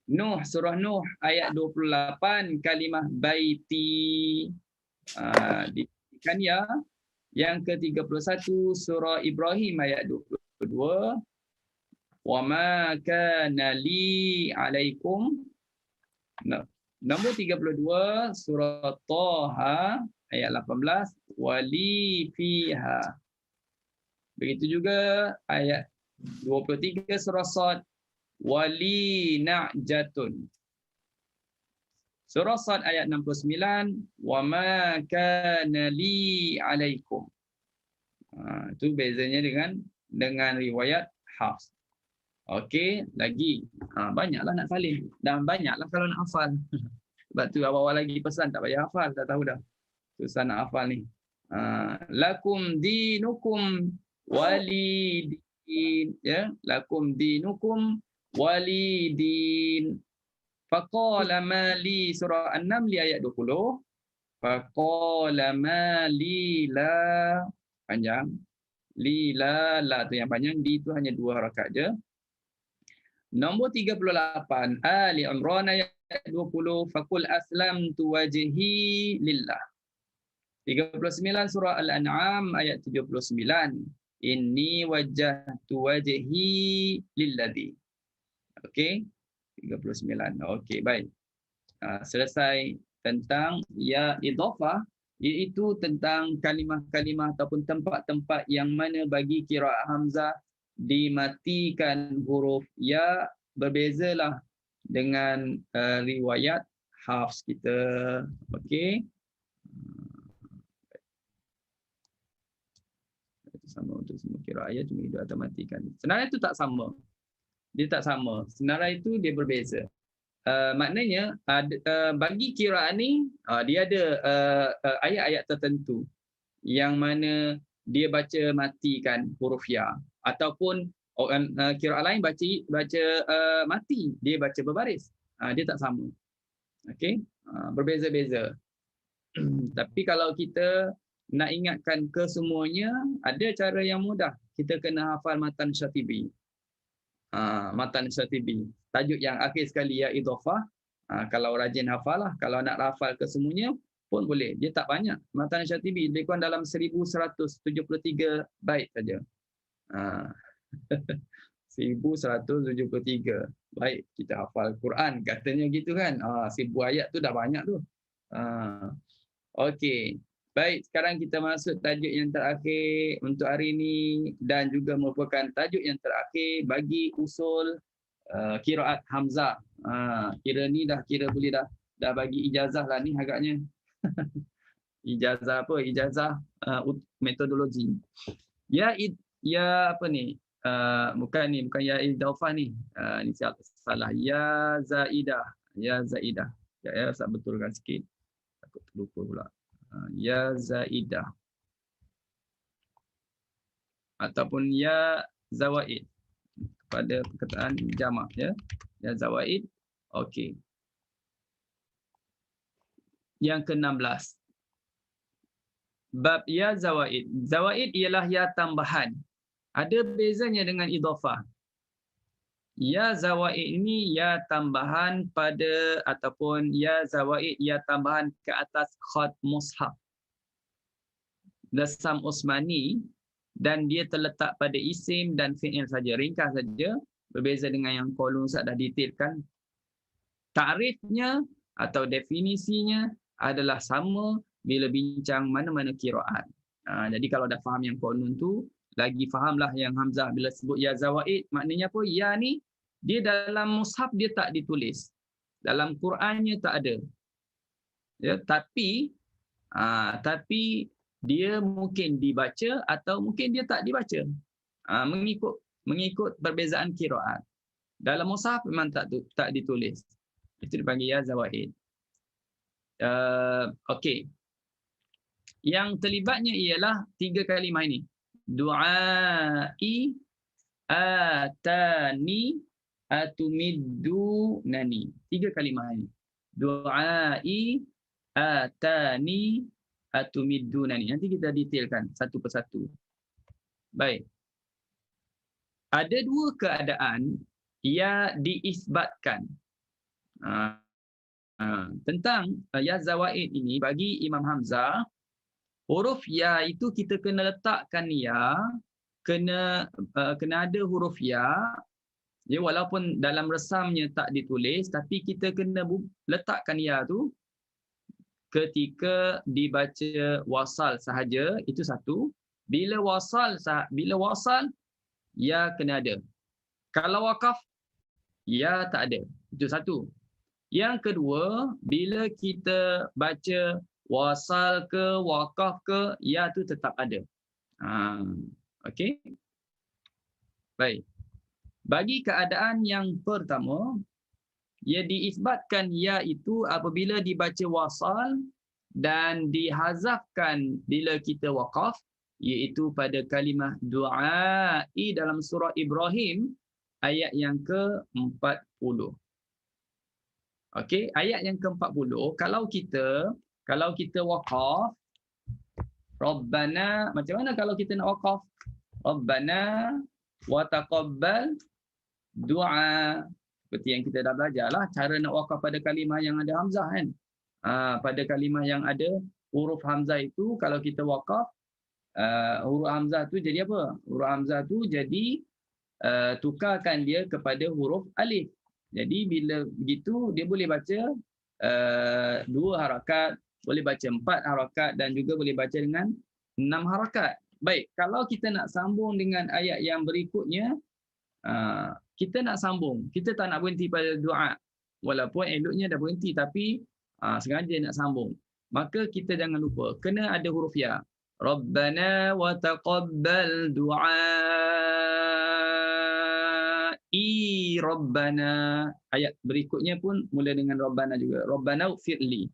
Nuh, surah Nuh ayat 28, kalimah baiti diberikan ya. Yang ke-31 surah Ibrahim ayat 22, wa ma kana li alaikum. Nombor 32 surah Taha ayat 18, wali fiha. Begitu juga ayat 23 surah Sad, wali na'jatun. Surah Sad ayat 69, wa ma kana li alaikum. Itu bezanya dengan riwayat Hafs. Okey, lagi. Banyaklah nak salin dan banyaklah kalau nak hafal. Sebab tu awal-awal lagi pesan tak payah hafal, tak tahu dah. Susah nak hafal ni. Lakum dinukum walidin, ya. Lakum dinukum walidin. Faqala ma li, surah An-Naml ayat 20. Faqala ma li la, panjang. Li la tu yang panjang, di itu hanya 2 harakat je. Nombor 38 Ali Imran ayat 20. Faqul aslamtu wajhi lillah. 39 surah Al-An'am ayat 79. Inni wajjahtu wajhi lilladzi. Okey. 39. Okey, baik. Selesai tentang ya idhafah, iaitu tentang kalimah-kalimah ataupun tempat-tempat yang mana bagi qiraat Hamzah dimatikan huruf ya, berbezalah dengan riwayat Hafs kita. Okey. Sama untuk semua qiraat ya, cuma dia akan matikan. Senarai itu tak sama. Dia tak sama. Senarai itu dia berbeza. Maknanya bagi qiraat ni dia ada ayat-ayat tertentu yang mana dia baca matikan huruf ya, ataupun qiraat lain baca mati, dia baca berbaris. Dia tak sama. Okey, berbeza-beza. Tapi kalau kita nak ingatkan kesemuanya, ada cara yang mudah. Kita kena hafal matan Syatibi. Matan Syatibi. Tajuk yang akhir sekali ya idhafah. Kalau rajin hafal lah. Kalau nak hafal kesemuanya pun boleh. Dia tak banyak. Matan Syatibi lebih kurang dalam 1173 bait saja. 1173. Baik, kita hafal Quran. Katanya gitu kan. 1000 ayat tu dah banyak tu. Okey. Baik, sekarang kita masuk tajuk yang terakhir untuk hari ini dan juga merupakan tajuk yang terakhir bagi usul qiraat Hamzah. Kira ni kira boleh dah bagi ijazah lah ni agaknya. Ijazah apa? Ijazah metodologi. Ya apa ni? Bukan ya idhafah ni. Ni salah. Ya zaidah. Ya zaidah. Ya saya betulkan sikit. Takut terlupa pula. Ya zaidah ataupun ya zawaid pada perkataan jamak ya. Ya zawaid. Okey. Yang ke-16. Bab ya zawaid. Zawaid ialah ya tambahan. Ada bezanya dengan idhafah. Ya zawaid ini ya tambahan pada ataupun ya zawaid ya tambahan ke atas khat mushaf Dasam Osmani, dan dia terletak pada isim dan fi'il saja, ringkas saja, berbeza dengan yang kolon Ustaz dah detailkan. Takrifnya atau definisinya adalah sama bila bincang mana-mana qiraat. Jadi kalau dah faham yang kolon tu, lagi fahamlah yang Hamzah bila sebut ya zawaid, maknanya apa? Ya ni dia dalam mushaf dia tak ditulis. Dalam Qurannya tak ada. Ya, tapi dia mungkin dibaca atau mungkin dia tak dibaca. Mengikut perbezaan qiraat. Dalam mushaf memang tak ditulis. Itu dipanggil ya zawaid. Okey. Yang terlibatnya ialah 3 kalimah ini. Du'ai, atani, atumiddunani. 3 kalimah ini. Du'ai, atani, atumiddunani. Nanti kita detailkan satu persatu. Baik. Ada 2 keadaan yang diisbatkan tentang ya zawaid ini bagi Imam Hamzah. Huruf ya itu kita kena letakkan ya, kena ada huruf ya. Ya, walaupun dalam resamnya tak ditulis, tapi kita kena letakkan ya tu ketika dibaca wasal sahaja, itu satu. Bila wasal ya kena ada. Kalau waqaf ya tak ada. Itu satu. Yang kedua, bila kita baca wasal ke waqaf ke, ya tu tetap ada. Okey. Baik. Bagi keadaan yang pertama, ia diisbatkan ya itu apabila dibaca wasal dan dihazafkan bila kita waqaf, iaitu pada kalimah du'ai dalam surah Ibrahim ayat yang ke-40. Okey, ayat yang ke-40 kalau kita waqaf Rabbana, macam mana kalau kita nak waqaf? Rabbana wa taqabbal du'a. Seperti yang kita dah belajar lah cara nak waqaf pada kalimah yang ada hamzah kan. Pada kalimah yang ada huruf hamzah itu kalau kita waqaf huruf hamzah tu jadi apa? Huruf hamzah tu jadi tukarkan dia kepada huruf alif. Jadi bila begitu dia boleh baca 2 harakat, boleh baca 4 harakat dan juga boleh baca dengan 6 harakat. Baik, kalau kita nak sambung dengan ayat yang berikutnya, kita nak sambung. Kita tak nak berhenti pada doa. Walaupun eloknya dah berhenti tapi sengaja nak sambung. Maka kita jangan lupa kena ada huruf ya. Rabbana wa taqabbal du'ai Rabbana. Ayat berikutnya pun mula dengan Rabbana juga. Rabbana ufirli.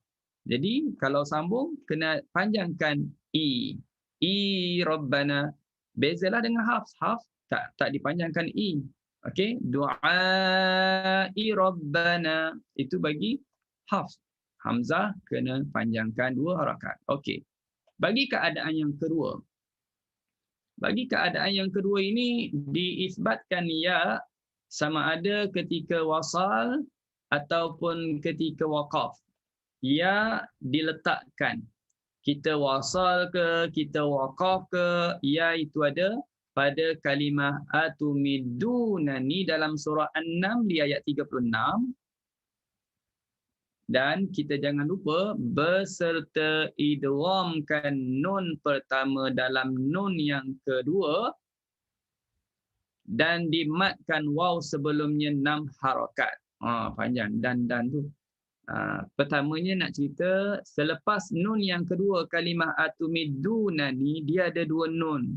Jadi kalau sambung kena panjangkan i. I Rabbana. Bezalah dengan hafs. Hafs tak dipanjangkan i. Okey, du'ai Rabbana itu bagi hafs. Hamzah kena panjangkan 2 harakat. Okey. Bagi keadaan yang kedua. Bagi keadaan yang kedua ini diisbatkan ya sama ada ketika wasal ataupun ketika waqaf. Ya diletakkan. Kita wasal ke, kita waqaf ke, ya itu ada pada kalimah atumidunani dalam surah An-Naml di ayat 36. Dan kita jangan lupa beserta idghamkan nun pertama dalam nun yang kedua dan dimatkan waw sebelumnya 6 harakat. Panjang dan tu. Pertamanya nak cerita selepas nun yang kedua kalimah atumidunani dia ada 2 nun.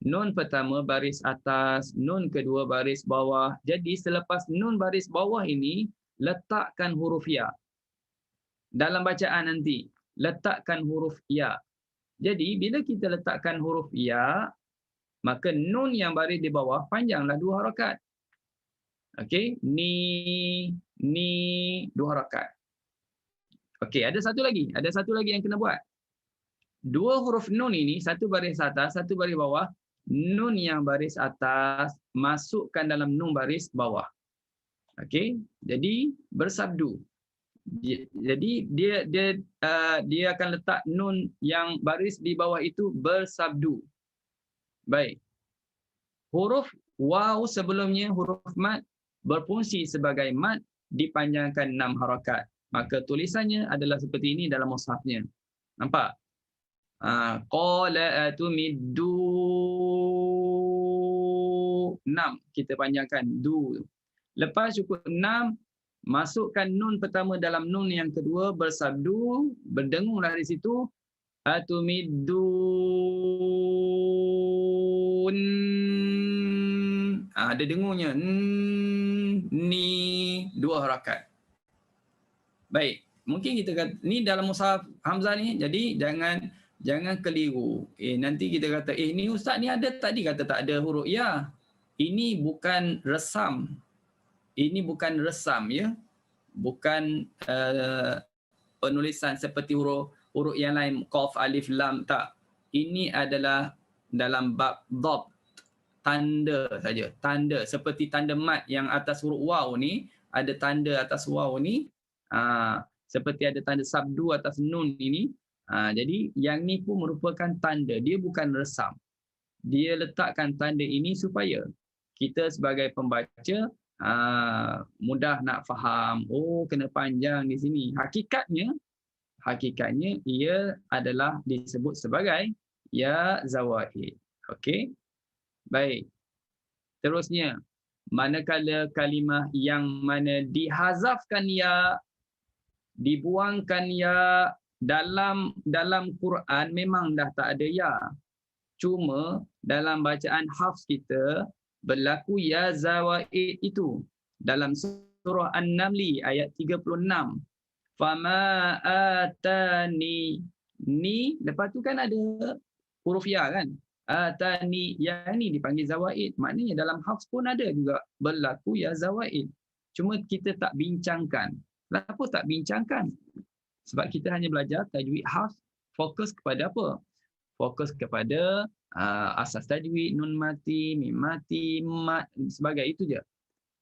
Nun pertama baris atas, nun kedua baris bawah. Jadi selepas nun baris bawah ini letakkan huruf ya. Dalam bacaan nanti letakkan huruf ya. Jadi bila kita letakkan huruf ya, maka nun yang baris di bawah panjanglah 2 harakat. Okey, ni 2 harakat. Okey, ada satu lagi yang kena buat. 2 huruf nun ini, satu baris atas, satu baris bawah. Nun yang baris atas masukkan dalam nun baris bawah. Okey, jadi bersabdu. Jadi dia akan letak nun yang baris di bawah itu bersabdu. Baik. Huruf waw sebelumnya huruf mad berfungsi sebagai mad dipanjangkan 6 harakat. Maka tulisannya adalah seperti ini dalam mushafnya. Nampak? Qala atumiddu 6 kita panjangkan du. Lepas cukup 6 masukkan nun pertama dalam nun yang kedua bersabdu, berdengunglah di situ atumiddun. Ada dengungnya ni 2 harakat. Baik, mungkin kita kata ni dalam mushaf Hamzah ni, jadi jangan keliru. Nanti kita kata ni ustaz ni ada tadi kata tak ada huruf ya. Ini bukan resam. Ini bukan resam ya. Bukan penulisan seperti huruf yang lain qaf alif lam tak. Ini adalah dalam bab dhab, tanda saja. Tanda seperti tanda mat yang atas huruf waw ni, ada tanda atas waw ni. Seperti ada tanda sabdu atas nun ini. Jadi yang ni pun merupakan tanda. Dia bukan resam. Dia letakkan tanda ini supaya kita sebagai pembaca mudah nak faham. Oh, kena panjang di sini. Hakikatnya ia adalah disebut sebagai ya zawaid. Okey. Baik. Terusnya, manakala kalimah yang mana dihazafkan ya, dibuangkan ya, dalam Quran memang dah tak ada ya. Cuma dalam bacaan hafs kita berlaku ya zawaid itu. Dalam surah An-Naml ayat 36. Fama atani ni, lepas tu kan ada huruf ya kan? atani, yang ni dipanggil zawaid. Maknanya dalam hafz pun ada juga berlaku ya zawaid. Cuma kita tak bincangkan. Kenapa tak bincangkan? Sebab kita hanya belajar tajwid hafz, fokus kepada apa? Fokus kepada asas tajwid, nun mati, mim mati, mat, sebagai itu je.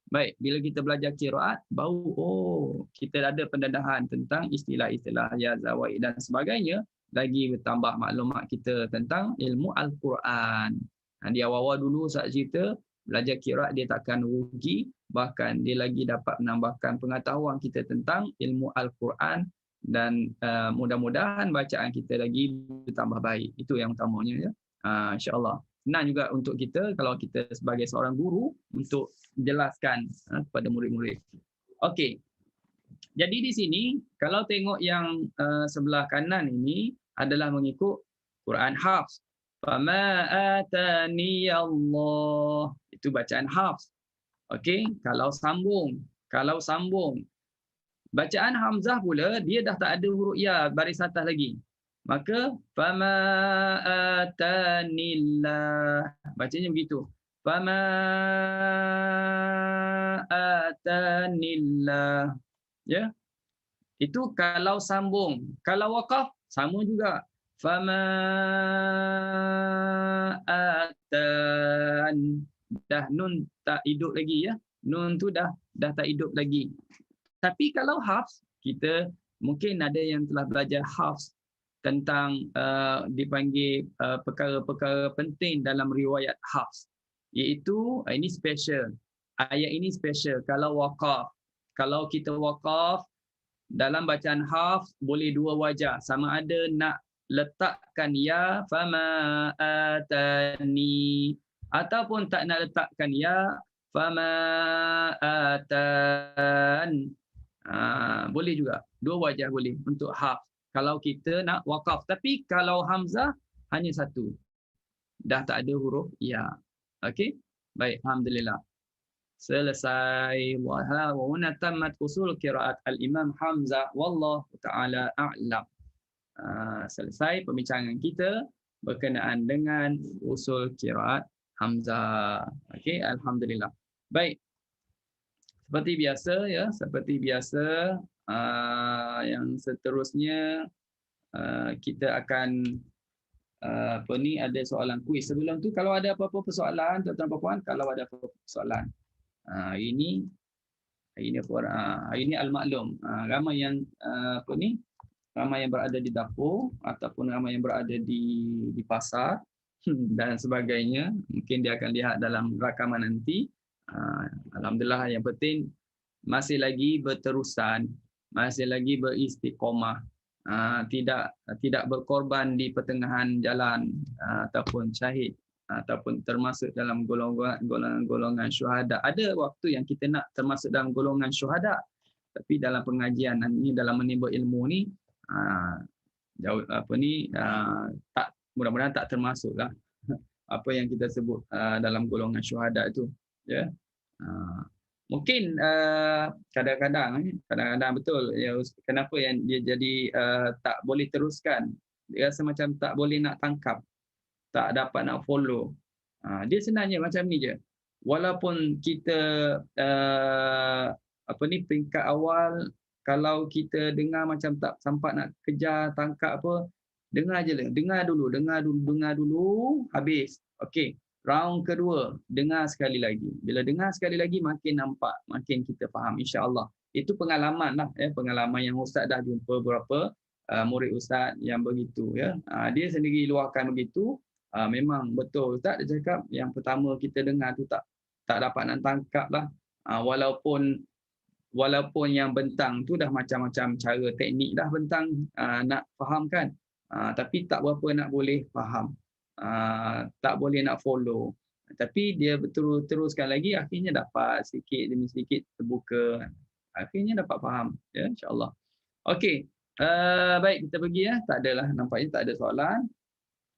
Baik, bila kita belajar qiraat, baru kita ada pendedahan tentang istilah-istilah ya, zawaid dan sebagainya, lagi bertambah maklumat kita tentang ilmu Al-Quran. Di awal-awal dulu Ustaz cerita, belajar qiraat dia takkan rugi, bahkan dia lagi dapat menambahkan pengetahuan kita tentang ilmu Al-Quran dan mudah-mudahan bacaan kita lagi bertambah baik. Itu yang utamanya ya. InsyaAllah. Senang juga untuk kita kalau kita sebagai seorang guru untuk jelaskan kepada murid-murid. Okey. Jadi di sini kalau tengok yang sebelah kanan ini adalah mengikut Quran hafz. Fama atani Allah. Itu bacaan hafz. Okey, kalau sambung bacaan hamzah pula dia dah tak ada huruf ya baris atas lagi. Maka fama atanillah, bacanya begitu. Fama atanillah. Ya. Itu kalau sambung. Kalau waqaf sama juga. Fama atan. Dah nun tak hidup lagi ya. Nun tu dah tak hidup lagi. Tapi kalau hafz, kita mungkin ada yang telah belajar hafz tentang dipanggil perkara-perkara penting dalam riwayat hafz. Iaitu ini special. Ayat ini special kalau waqaf. Kalau kita waqaf dalam bacaan hafz boleh dua wajah, sama ada nak letakkan ya fama atani ataupun tak nak letakkan ya fama atan. Boleh juga. Dua wajah boleh untuk hafz kalau kita nak waqaf. Tapi kalau hamzah hanya satu. Dah tak ada huruf ya. Okey? Baik, alhamdulillah. Selesai. Wa huna tammat usul qiraat al-Imam Hamzah wallahu taala a'lam. Selesai pembincangan kita berkenaan dengan usul qiraat Hamzah. Okey, alhamdulillah. Baik. Seperti biasa yang seterusnya kita akan ada soalan kuis. Sebelum tu kalau ada apa-apa persoalan tuan-tuan puan, kalau ada apa-apa persoalan. Ini al-maklum. Ramai yang ramai yang berada di dapur ataupun ramai yang berada di pasar dan sebagainya. Mungkin dia akan lihat dalam rakaman nanti. Alhamdulillah, yang penting masih lagi berterusan, masih lagi beristiqomah, tidak berkorban di pertengahan jalan ataupun syahid ataupun termasuk dalam golongan syuhada. Ada waktu yang kita nak termasuk dalam golongan syuhada, tapi dalam pengajian ini, dalam menimba ilmu ni tak, mudah-mudahan tak termasuklah apa yang kita sebut dalam golongan syuhada itu. Ya, mungkin kadang-kadang betul ya, kenapa yang dia jadi tak boleh teruskan, dia rasa macam tak boleh nak tangkap, tak dapat nak follow. Dia sebenarnya macam ni je, walaupun kita peringkat awal, kalau kita dengar macam tak sampai nak kejar tangkap apa, dengar je lah, dengar dulu habis. Okey, round kedua, dengar sekali lagi. Bila dengar sekali lagi, makin nampak, makin kita faham insya-Allah. Itu pengalaman lah, pengalaman yang Ustaz dah jumpa beberapa murid Ustaz yang begitu ya. Dia sendiri luahkan begitu. Memang betul Ustaz dia cakap, yang pertama kita dengar tu tak dapat nak tangkap lah. Walaupun yang bentang tu dah macam-macam cara teknik dah bentang nak fahamkan. Tapi tak berapa nak boleh faham. Tak boleh nak follow, tapi dia teruskan lagi, akhirnya dapat sedikit demi sedikit terbuka, akhirnya dapat faham ya, insya-Allah. Okey, baik, kita pergi ya. Tak adalah, nampaknya tak ada soalan.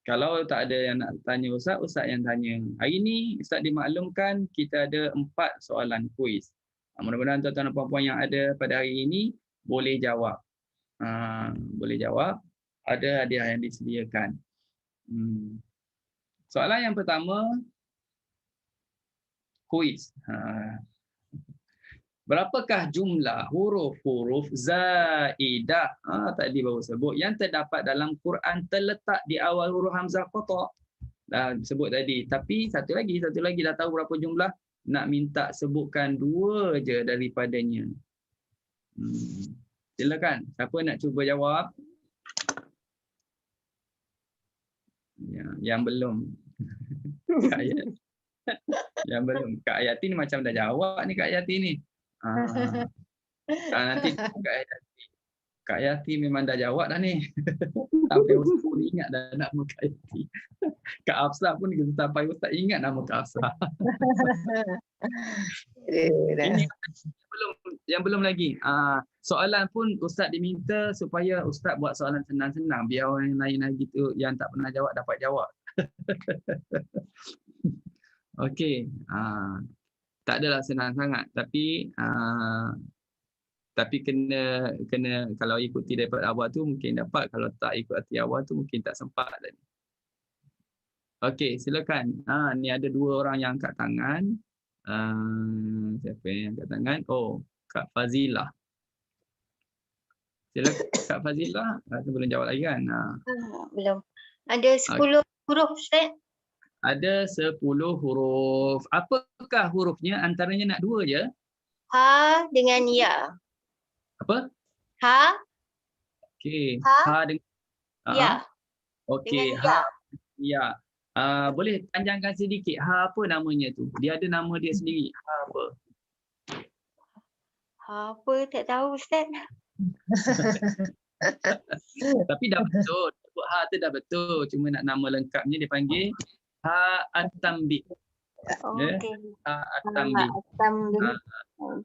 Kalau tak ada yang nak tanya Ustaz yang tanya. Hari ni Ustaz dimaklumkan kita ada 4 soalan kuis. Mudah-mudahan tuan-tuan dan puan-puan yang ada pada hari ini boleh jawab. Boleh jawab. Ada hadiah yang disediakan. Soalan yang pertama, kuis. Berapakah jumlah huruf-huruf zaidah tadi baru sebut yang terdapat dalam Quran terletak di awal huruf hamzah qata'? Dah sebut tadi. Tapi satu lagi dah tahu berapa jumlah? Nak minta sebutkan 2 je daripadanya. Silakan. Siapa nak cuba jawab? Ya, yang belum. Yang belum. Kak Ayati ni macam dah jawab ni Kak Ayati ni. Nanti Kak Ayati memang dah jawab dah ni. Sampai Ustaz pun ingat dah nama Kak Ayati. Kak Hafsah pun sampai Ustaz ingat nama Kak Hafsah. Ini yang belum lagi. Soalan pun Ustaz diminta supaya Ustaz buat soalan senang-senang biar orang lain lagi tu yang tak pernah jawab dapat jawab. Okey. Tak adalah senang sangat tapi kena kalau ikuti daripada awal tu mungkin dapat, kalau tak ikuti awal tu mungkin tak sempat tadi. Okey, silakan. Ni ada 2 orang yang angkat tangan. Siapa yang angkat tangan? Oh, Kak Fazilah. Silakan Kak Fazilah. Belum jawab lagi kan? Belum. Ada 10 huruf Ustaz. Ada 10 huruf. Apakah hurufnya? Antaranya nak 2 je. Ha dengan ya. Apa? Ha, Okey. Ha. Ha dengan ya. Okey. Dengan Ha. Ya. Boleh panjangkan sedikit. Ha apa namanya tu? Dia ada nama dia sendiri. Ha apa? Ha apa tak tahu Ustaz. Tapi dah betul. Sebut ha tu dah betul. Cuma nak nama lengkapnya dia panggil Ha At-Tanbih. Ya. Okey. Ha At-Tanbih.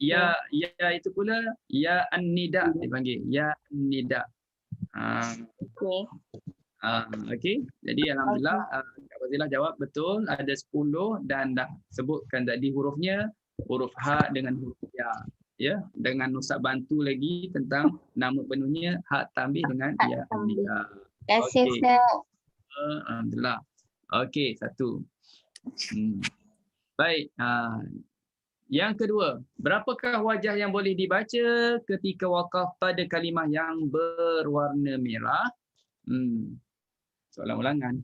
Ya itu pula ya An-Nida dipanggil. Ya An-Nida. Okey. Okey. Jadi alhamdulillah Kak Fazilah jawab betul, ada 10 dan dah sebutkan tadi hurufnya, huruf ha dengan huruf ya. Ya, dengan nusab bantu lagi tentang nama penuhnya hak tambih dengan ya An-Nida. Terima kasih Okey. Ustaz. Alhamdulillah. Okey, 1. Baik. Yang kedua, berapakah wajah yang boleh dibaca ketika wakaf pada kalimah yang berwarna merah? Soalan ulangan.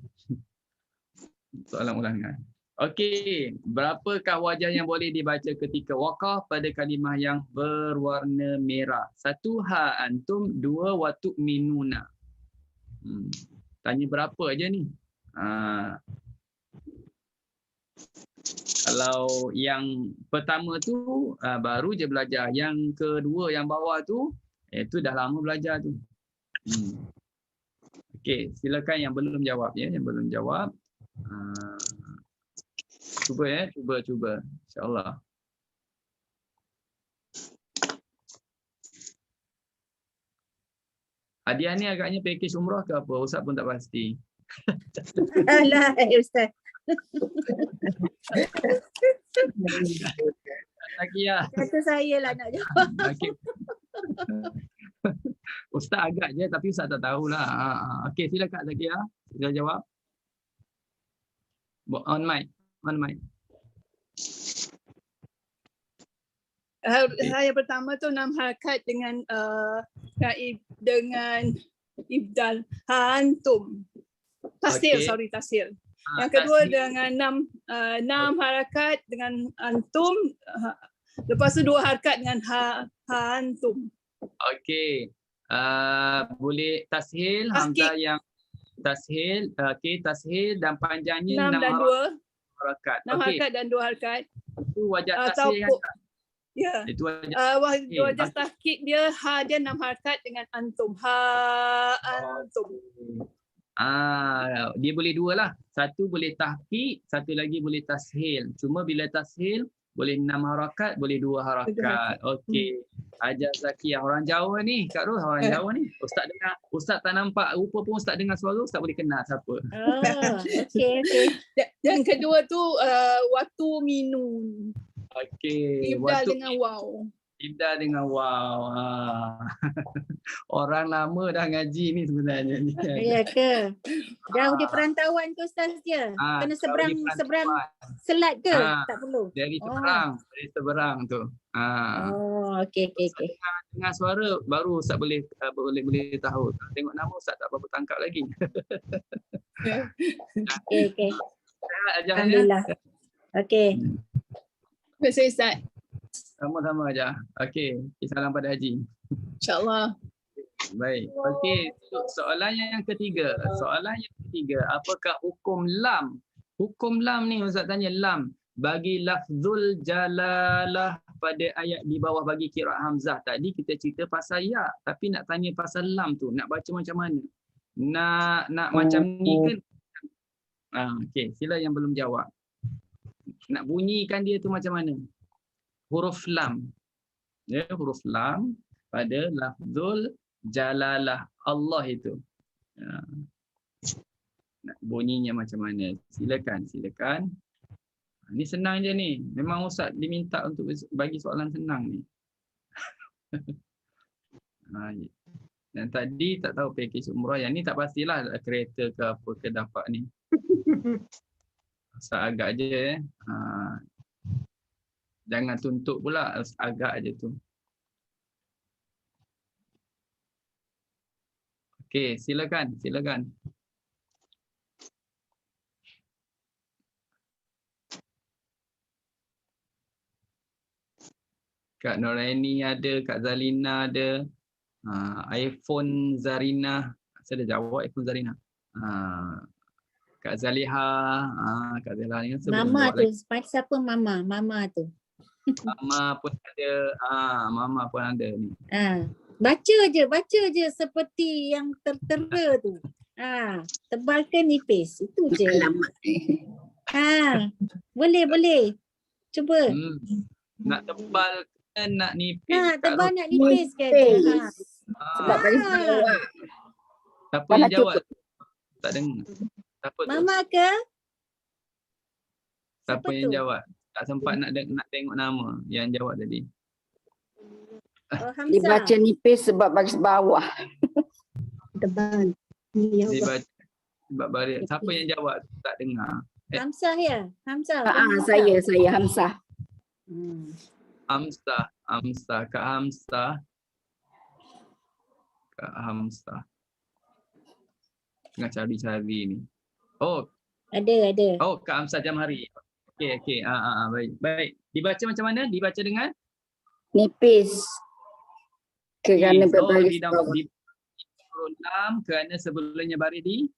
Soalan ulangan. Okey, berapakah wajah yang boleh dibaca ketika wakaf pada kalimah yang berwarna merah? 1 ha antum, 2 wa tu'minuna. Tanya berapa aja ni? Kalau yang pertama tu baru je belajar, yang kedua yang bawah tu itu dah lama belajar tu. Okey, silakan yang belum jawab ya, yang belum jawab. Cuba cuba insya-Allah. Hadiah ni agaknya package umrah ke apa? Ustaz pun tak pasti. Alah, Ustaz. Zakia. Kata saya lah nak jawab. Okey. Ustaz agak je tapi Ustaz tak tahulah. Okey, silakan Zakia. Sila jawab. On mic. On mic. Yang pertama tu 6 harakat dengan dengan ibdal. Antum. Tasir, Okey. sorry tasir. Yang kedua Tasir. dengan 6 harakat dengan antum. Lepas tu 2 harakat dengan antum. Okey. Boleh tashil Taskik. hamzah yang tashil. Okey, tashil dan panjangnya 6 dan 6 2. harakat. 6 Okey. harakat dan 2 harakat. Itu wajah Atau tashil yang ya. itu wajah. Wajah tahqiq dia ha dia 6 harakat dengan antum. Ha antum. Dia boleh 2 lah. Satu boleh tahqiq, satu lagi boleh tashil. Cuma bila tashil boleh 6 harakat, boleh 2 harakat. Okey. Ajar Zakia orang Jawa ni, Kak Ros orang Jawa ni. Ustaz dengar, Ustaz tak nampak rupa pun Ustaz dengar suara, Ustaz boleh kenal siapa. Okey. Yang kedua tu waktu minun. Okey. Ibdal dengan waw. Ibda dengan wow. Orang lama dah ngaji ni sebenarnya. Ya ke? Jauh di perantauan ke Ustaz dia? Kena seberang selat ke? Tak perlu. Dari seberang tu. Oh, okey. Dengar suara baru Ustaz boleh tahu. Tengok nama Ustaz tak apa tangkap lagi. Okey. Ajar Alhamdulillah. Okey. Terima kasih Ustaz. Sama-sama aja. Okey, salam pada Haji. InsyaAllah. Baik. Okey, soalan yang ketiga. Apakah hukum lam? Hukum lam ni Ustaz tanya lam bagi lafzul jalalah pada ayat di bawah bagi qiraat Hamzah. Tadi kita cerita pasal ya, tapi nak tanya pasal lam tu, nak baca macam mana? Nak macam ni kan? Okey, sila yang belum jawab. Nak bunyikan dia tu macam mana? Huruf lam. Ya, huruf lam pada lafzul jalalah Allah itu. Nak bunyinya macam mana? Silakan. Ni senang je ni. Memang Ustaz diminta untuk bagi soalan senang ni. Dan tadi tak tahu pakej umrah. Yang ni tak pastilah kereta ke apa ke dapat ni. Ustaz agak je. Jangan tuntut pula, agak je tu. Okey, silakan. Kak Noraini ada, Kak Zalina ada. iPhone Zarina. Saya dah jawab iPhone Zarina. Kak Zaliha. Kak Zaliha ni kan Mama tu, siapa mama? Mama tu. Mama pun ada. Mama pun ada ni. Baca je seperti yang tertera tu. Tebal ke nipis? Itu je. Boleh. Cuba. Nak tebal ke nak nipis? Tebal nak nipis ke? Sebab bagi jawab. Siapa yang jawab? Tak dengar. Siapa tu? Mama ke? Siapa yang jawab? Tak sempat nak tengok nama yang jawab tadi. Hamzah. Dibaca nipis sebab baris bawah. Tebal. Dibaca sebab baris. Siapa yang jawab? Tak dengar. Hamzah ya? Hamzah. Saya Hamzah. Hamzah. Kak Hamzah. Tengah cari ni. Oh. Ada. Oh, Kak Hamzah Jamhari. Okey. Baik. Dibaca macam mana? Dibaca dengan Nipis. Kerana berbaris bawah. Di kerana sebelumnya baris di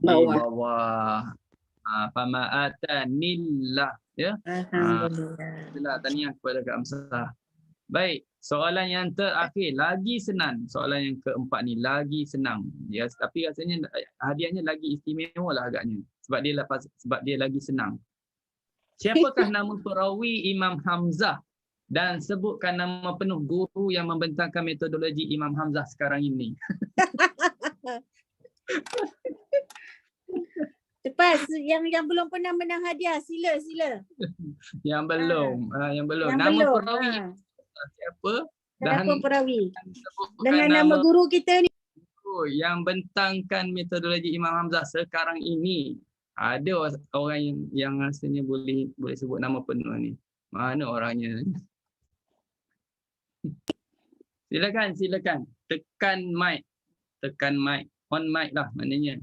Bawah. Fama'atanillah. Ya. Alhamdulillah. Tahniah kepada Kak Hamzah. Baik, soalan yang terakhir lagi senang. Soalan yang keempat ni lagi senang. Ya, tapi rasanya hadiahnya lagi istimewa lah agaknya. Sebab dia lagi senang. Siapakah nama perawi Imam Hamzah dan sebutkan nama penuh guru yang membentangkan metodologi Imam Hamzah sekarang ini. Cepat, yang belum pernah menang hadiah, sila. Yang belum. Nama perawi siapa? Siapa perawi? Sebutkan Dengan nama guru kita ni. Yang bentangkan metodologi Imam Hamzah sekarang ini. Ada orang yang rasanya boleh sebut nama penuh ni. Mana orangnya? Silakan. Tekan mic. On mic lah maknanya.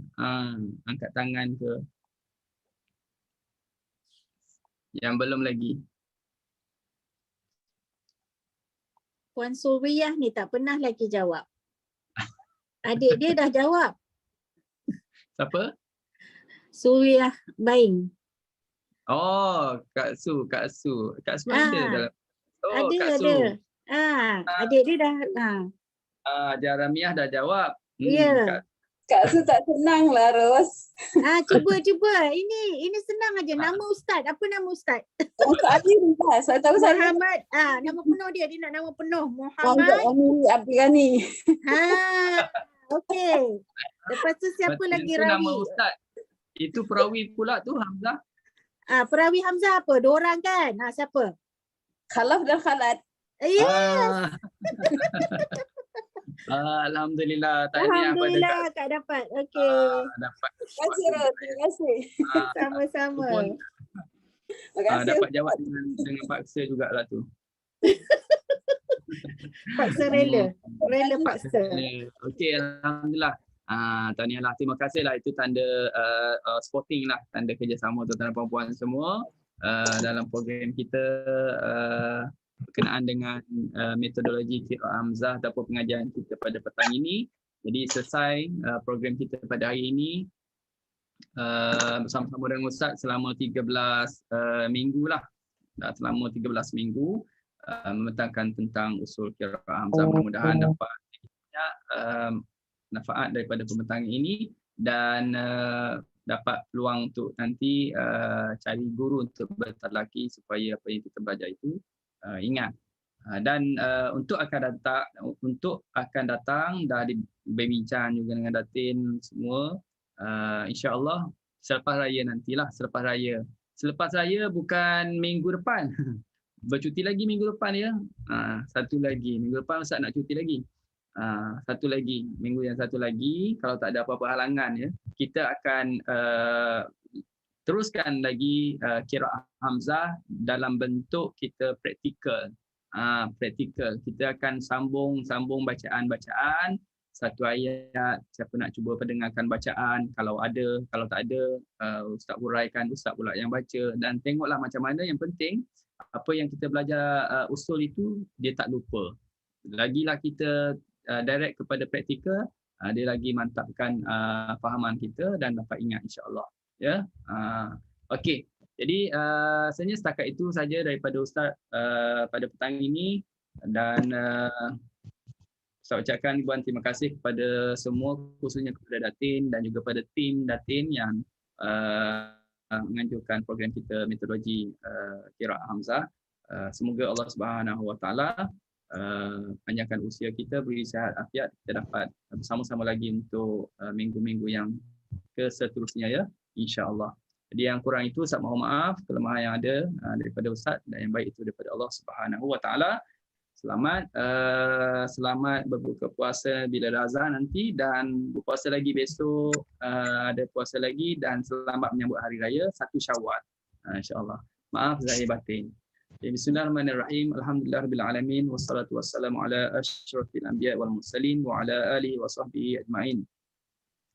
Angkat tangan ke. Yang belum lagi. Puan Suriah ni tak pernah lagi jawab. Adik dia dah jawab. Siapa? Suriah Baing. Oh, Kak Su. Kak Su ada dalam. Oh, Kak Su. Ada. Adik dia dah. Jaramiah dah jawab. Ya. Kak Su tak senang lah, Ros. Cuba. Ini senang aja. Nama Ustaz. Apa nama Ustaz? Kak Adil lah. Saya tahu saya. Muhammad. Nama penuh dia. Dia nak nama penuh. Muhammad Amiri Abdul Ghani. Okey. Lepas tu siapa lagi Itu nama rawi? Ustaz. Itu perawi pula tu Hamzah. Perawi Hamzah apa? 2 orang kan? Siapa? Khalaf dan Khalad. Ya, Alhamdulillah. Tahniah pada alhamdulillah Kak dapat. Okey. dapat. Terima kasih Ros. Terima kasih. Sama-sama. Pun Terima kasih. dapat jawab dengan paksa jugalah tu. Paksa rela. Rela paksa. Okey, alhamdulillah. Tahniahlah, terima kasihlah, itu tanda sporting lah, tanda kerjasama tuan-tuan dan puan-puan semua dalam program kita berkenaan dengan metodologi qiraah hamzah ataupun pengajaran kita pada petang ini. Jadi selesai program kita pada hari ini bersama-sama dengan Ustaz selama 13 minggu lah. Selama 13 minggu membentangkan tentang usul qiraah hamzah. Mudah-mudahan dapat banyak manfaat daripada pembentangan ini dan dapat peluang untuk nanti cari guru untuk bertalaki supaya apa yang kita belajar itu ingat. Dan untuk akan datang dah berbincang juga dengan Datin semua, insya-Allah selepas raya nantilah, selepas raya bukan minggu depan. Bercuti lagi minggu depan ya. Satu lagi minggu depan Ustaz nak cuti lagi. Satu lagi, minggu yang satu lagi, kalau tak ada apa-apa halangan ya, kita akan teruskan lagi qiraah hamzah dalam bentuk kita praktikal. Kita akan sambung bacaan satu ayat. Siapa nak cuba pendengarkan bacaan, kalau ada, kalau tak ada ustaz huraikan, ustaz pula yang baca, dan tengoklah macam mana. Yang penting apa yang kita belajar usul itu dia tak lupa. Lagilah kita direct kepada praktikal, dia lagi mantapkan fahaman kita dan dapat ingat insya-Allah ya. Okey, jadi sebenarnya setakat itu saja daripada Ustaz pada petang ini, dan saya ucapkan ribuan terima kasih kepada semua, khususnya kepada Datin dan juga pada tim Datin yang menganjurkan program kita metodologi qiraah hamzah. Semoga Allah Subhanahu Wa Taala panjangkan usia kita, beri sihat afiat, kita dapat bersama-sama lagi untuk minggu-minggu yang seterusnya ya, insya-Allah. Jadi yang kurang itu Ustaz mohon maaf, kelemahan yang ada daripada Ustaz, dan yang baik itu daripada Allah Subhanahu Wa Taala. Selamat berbuka puasa bila dah azan nanti, dan berpuasa lagi besok, ada puasa lagi, dan selamat menyambut hari raya 1 Syawal insya-Allah. Maaf zahir batin. Bismillahirrahmanirrahim. Alhamdulillahirabbil alamin, wassalatu wassalamu ala asyrafil anbiya wal mursalin wa ala alihi wa sahbihi ajmain.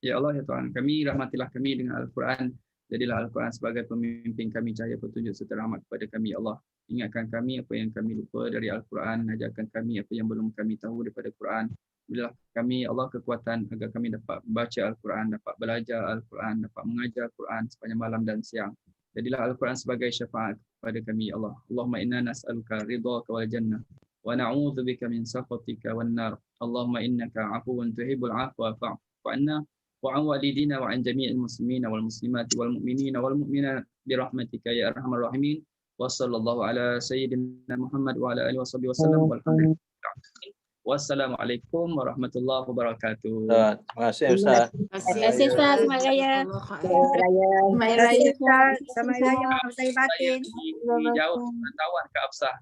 Ya Allah ya Tuhan kami, rahmatilah kami dengan Al-Quran. Jadilah Al-Quran sebagai pemimpin kami, cahaya petunjuk serta rahmat kepada kami ya Allah. Ingatkan kami apa yang kami lupa dari Al-Quran, ajarkan kami apa yang belum kami tahu daripada Quran. Berilah kami Allah kekuatan agar kami dapat baca Al-Quran, dapat belajar Al-Quran, dapat mengajar Al-Quran sepanjang malam dan siang. Jadilah Al-Quran sebagai syafaat kepada kami ya Allah. Allahumma inna nas'aluka ridhaka wal jannah wa na'udzubika min sakhatika wan nar. Allahumma innaka 'afuwun tuhibbul 'afwa fa'fu 'anna wa 'an walidina wa 'an jami'il muslimina wal muslimati wal mu'minina wal mu'minat bi rahmatika ya arhamar rahimin. Wa sallallahu ala sayyidina Muhammad wa ala alihi washabihi wasallam. Wassalamualaikum warahmatullahi wabarakatuh. Terima kasih Ustaz. Terima kasih Ustaz. Selamat Raya. Selamat Raya. Ustaz. Selamat Raya. Selamat Raya. Jauh tawan ke Absah.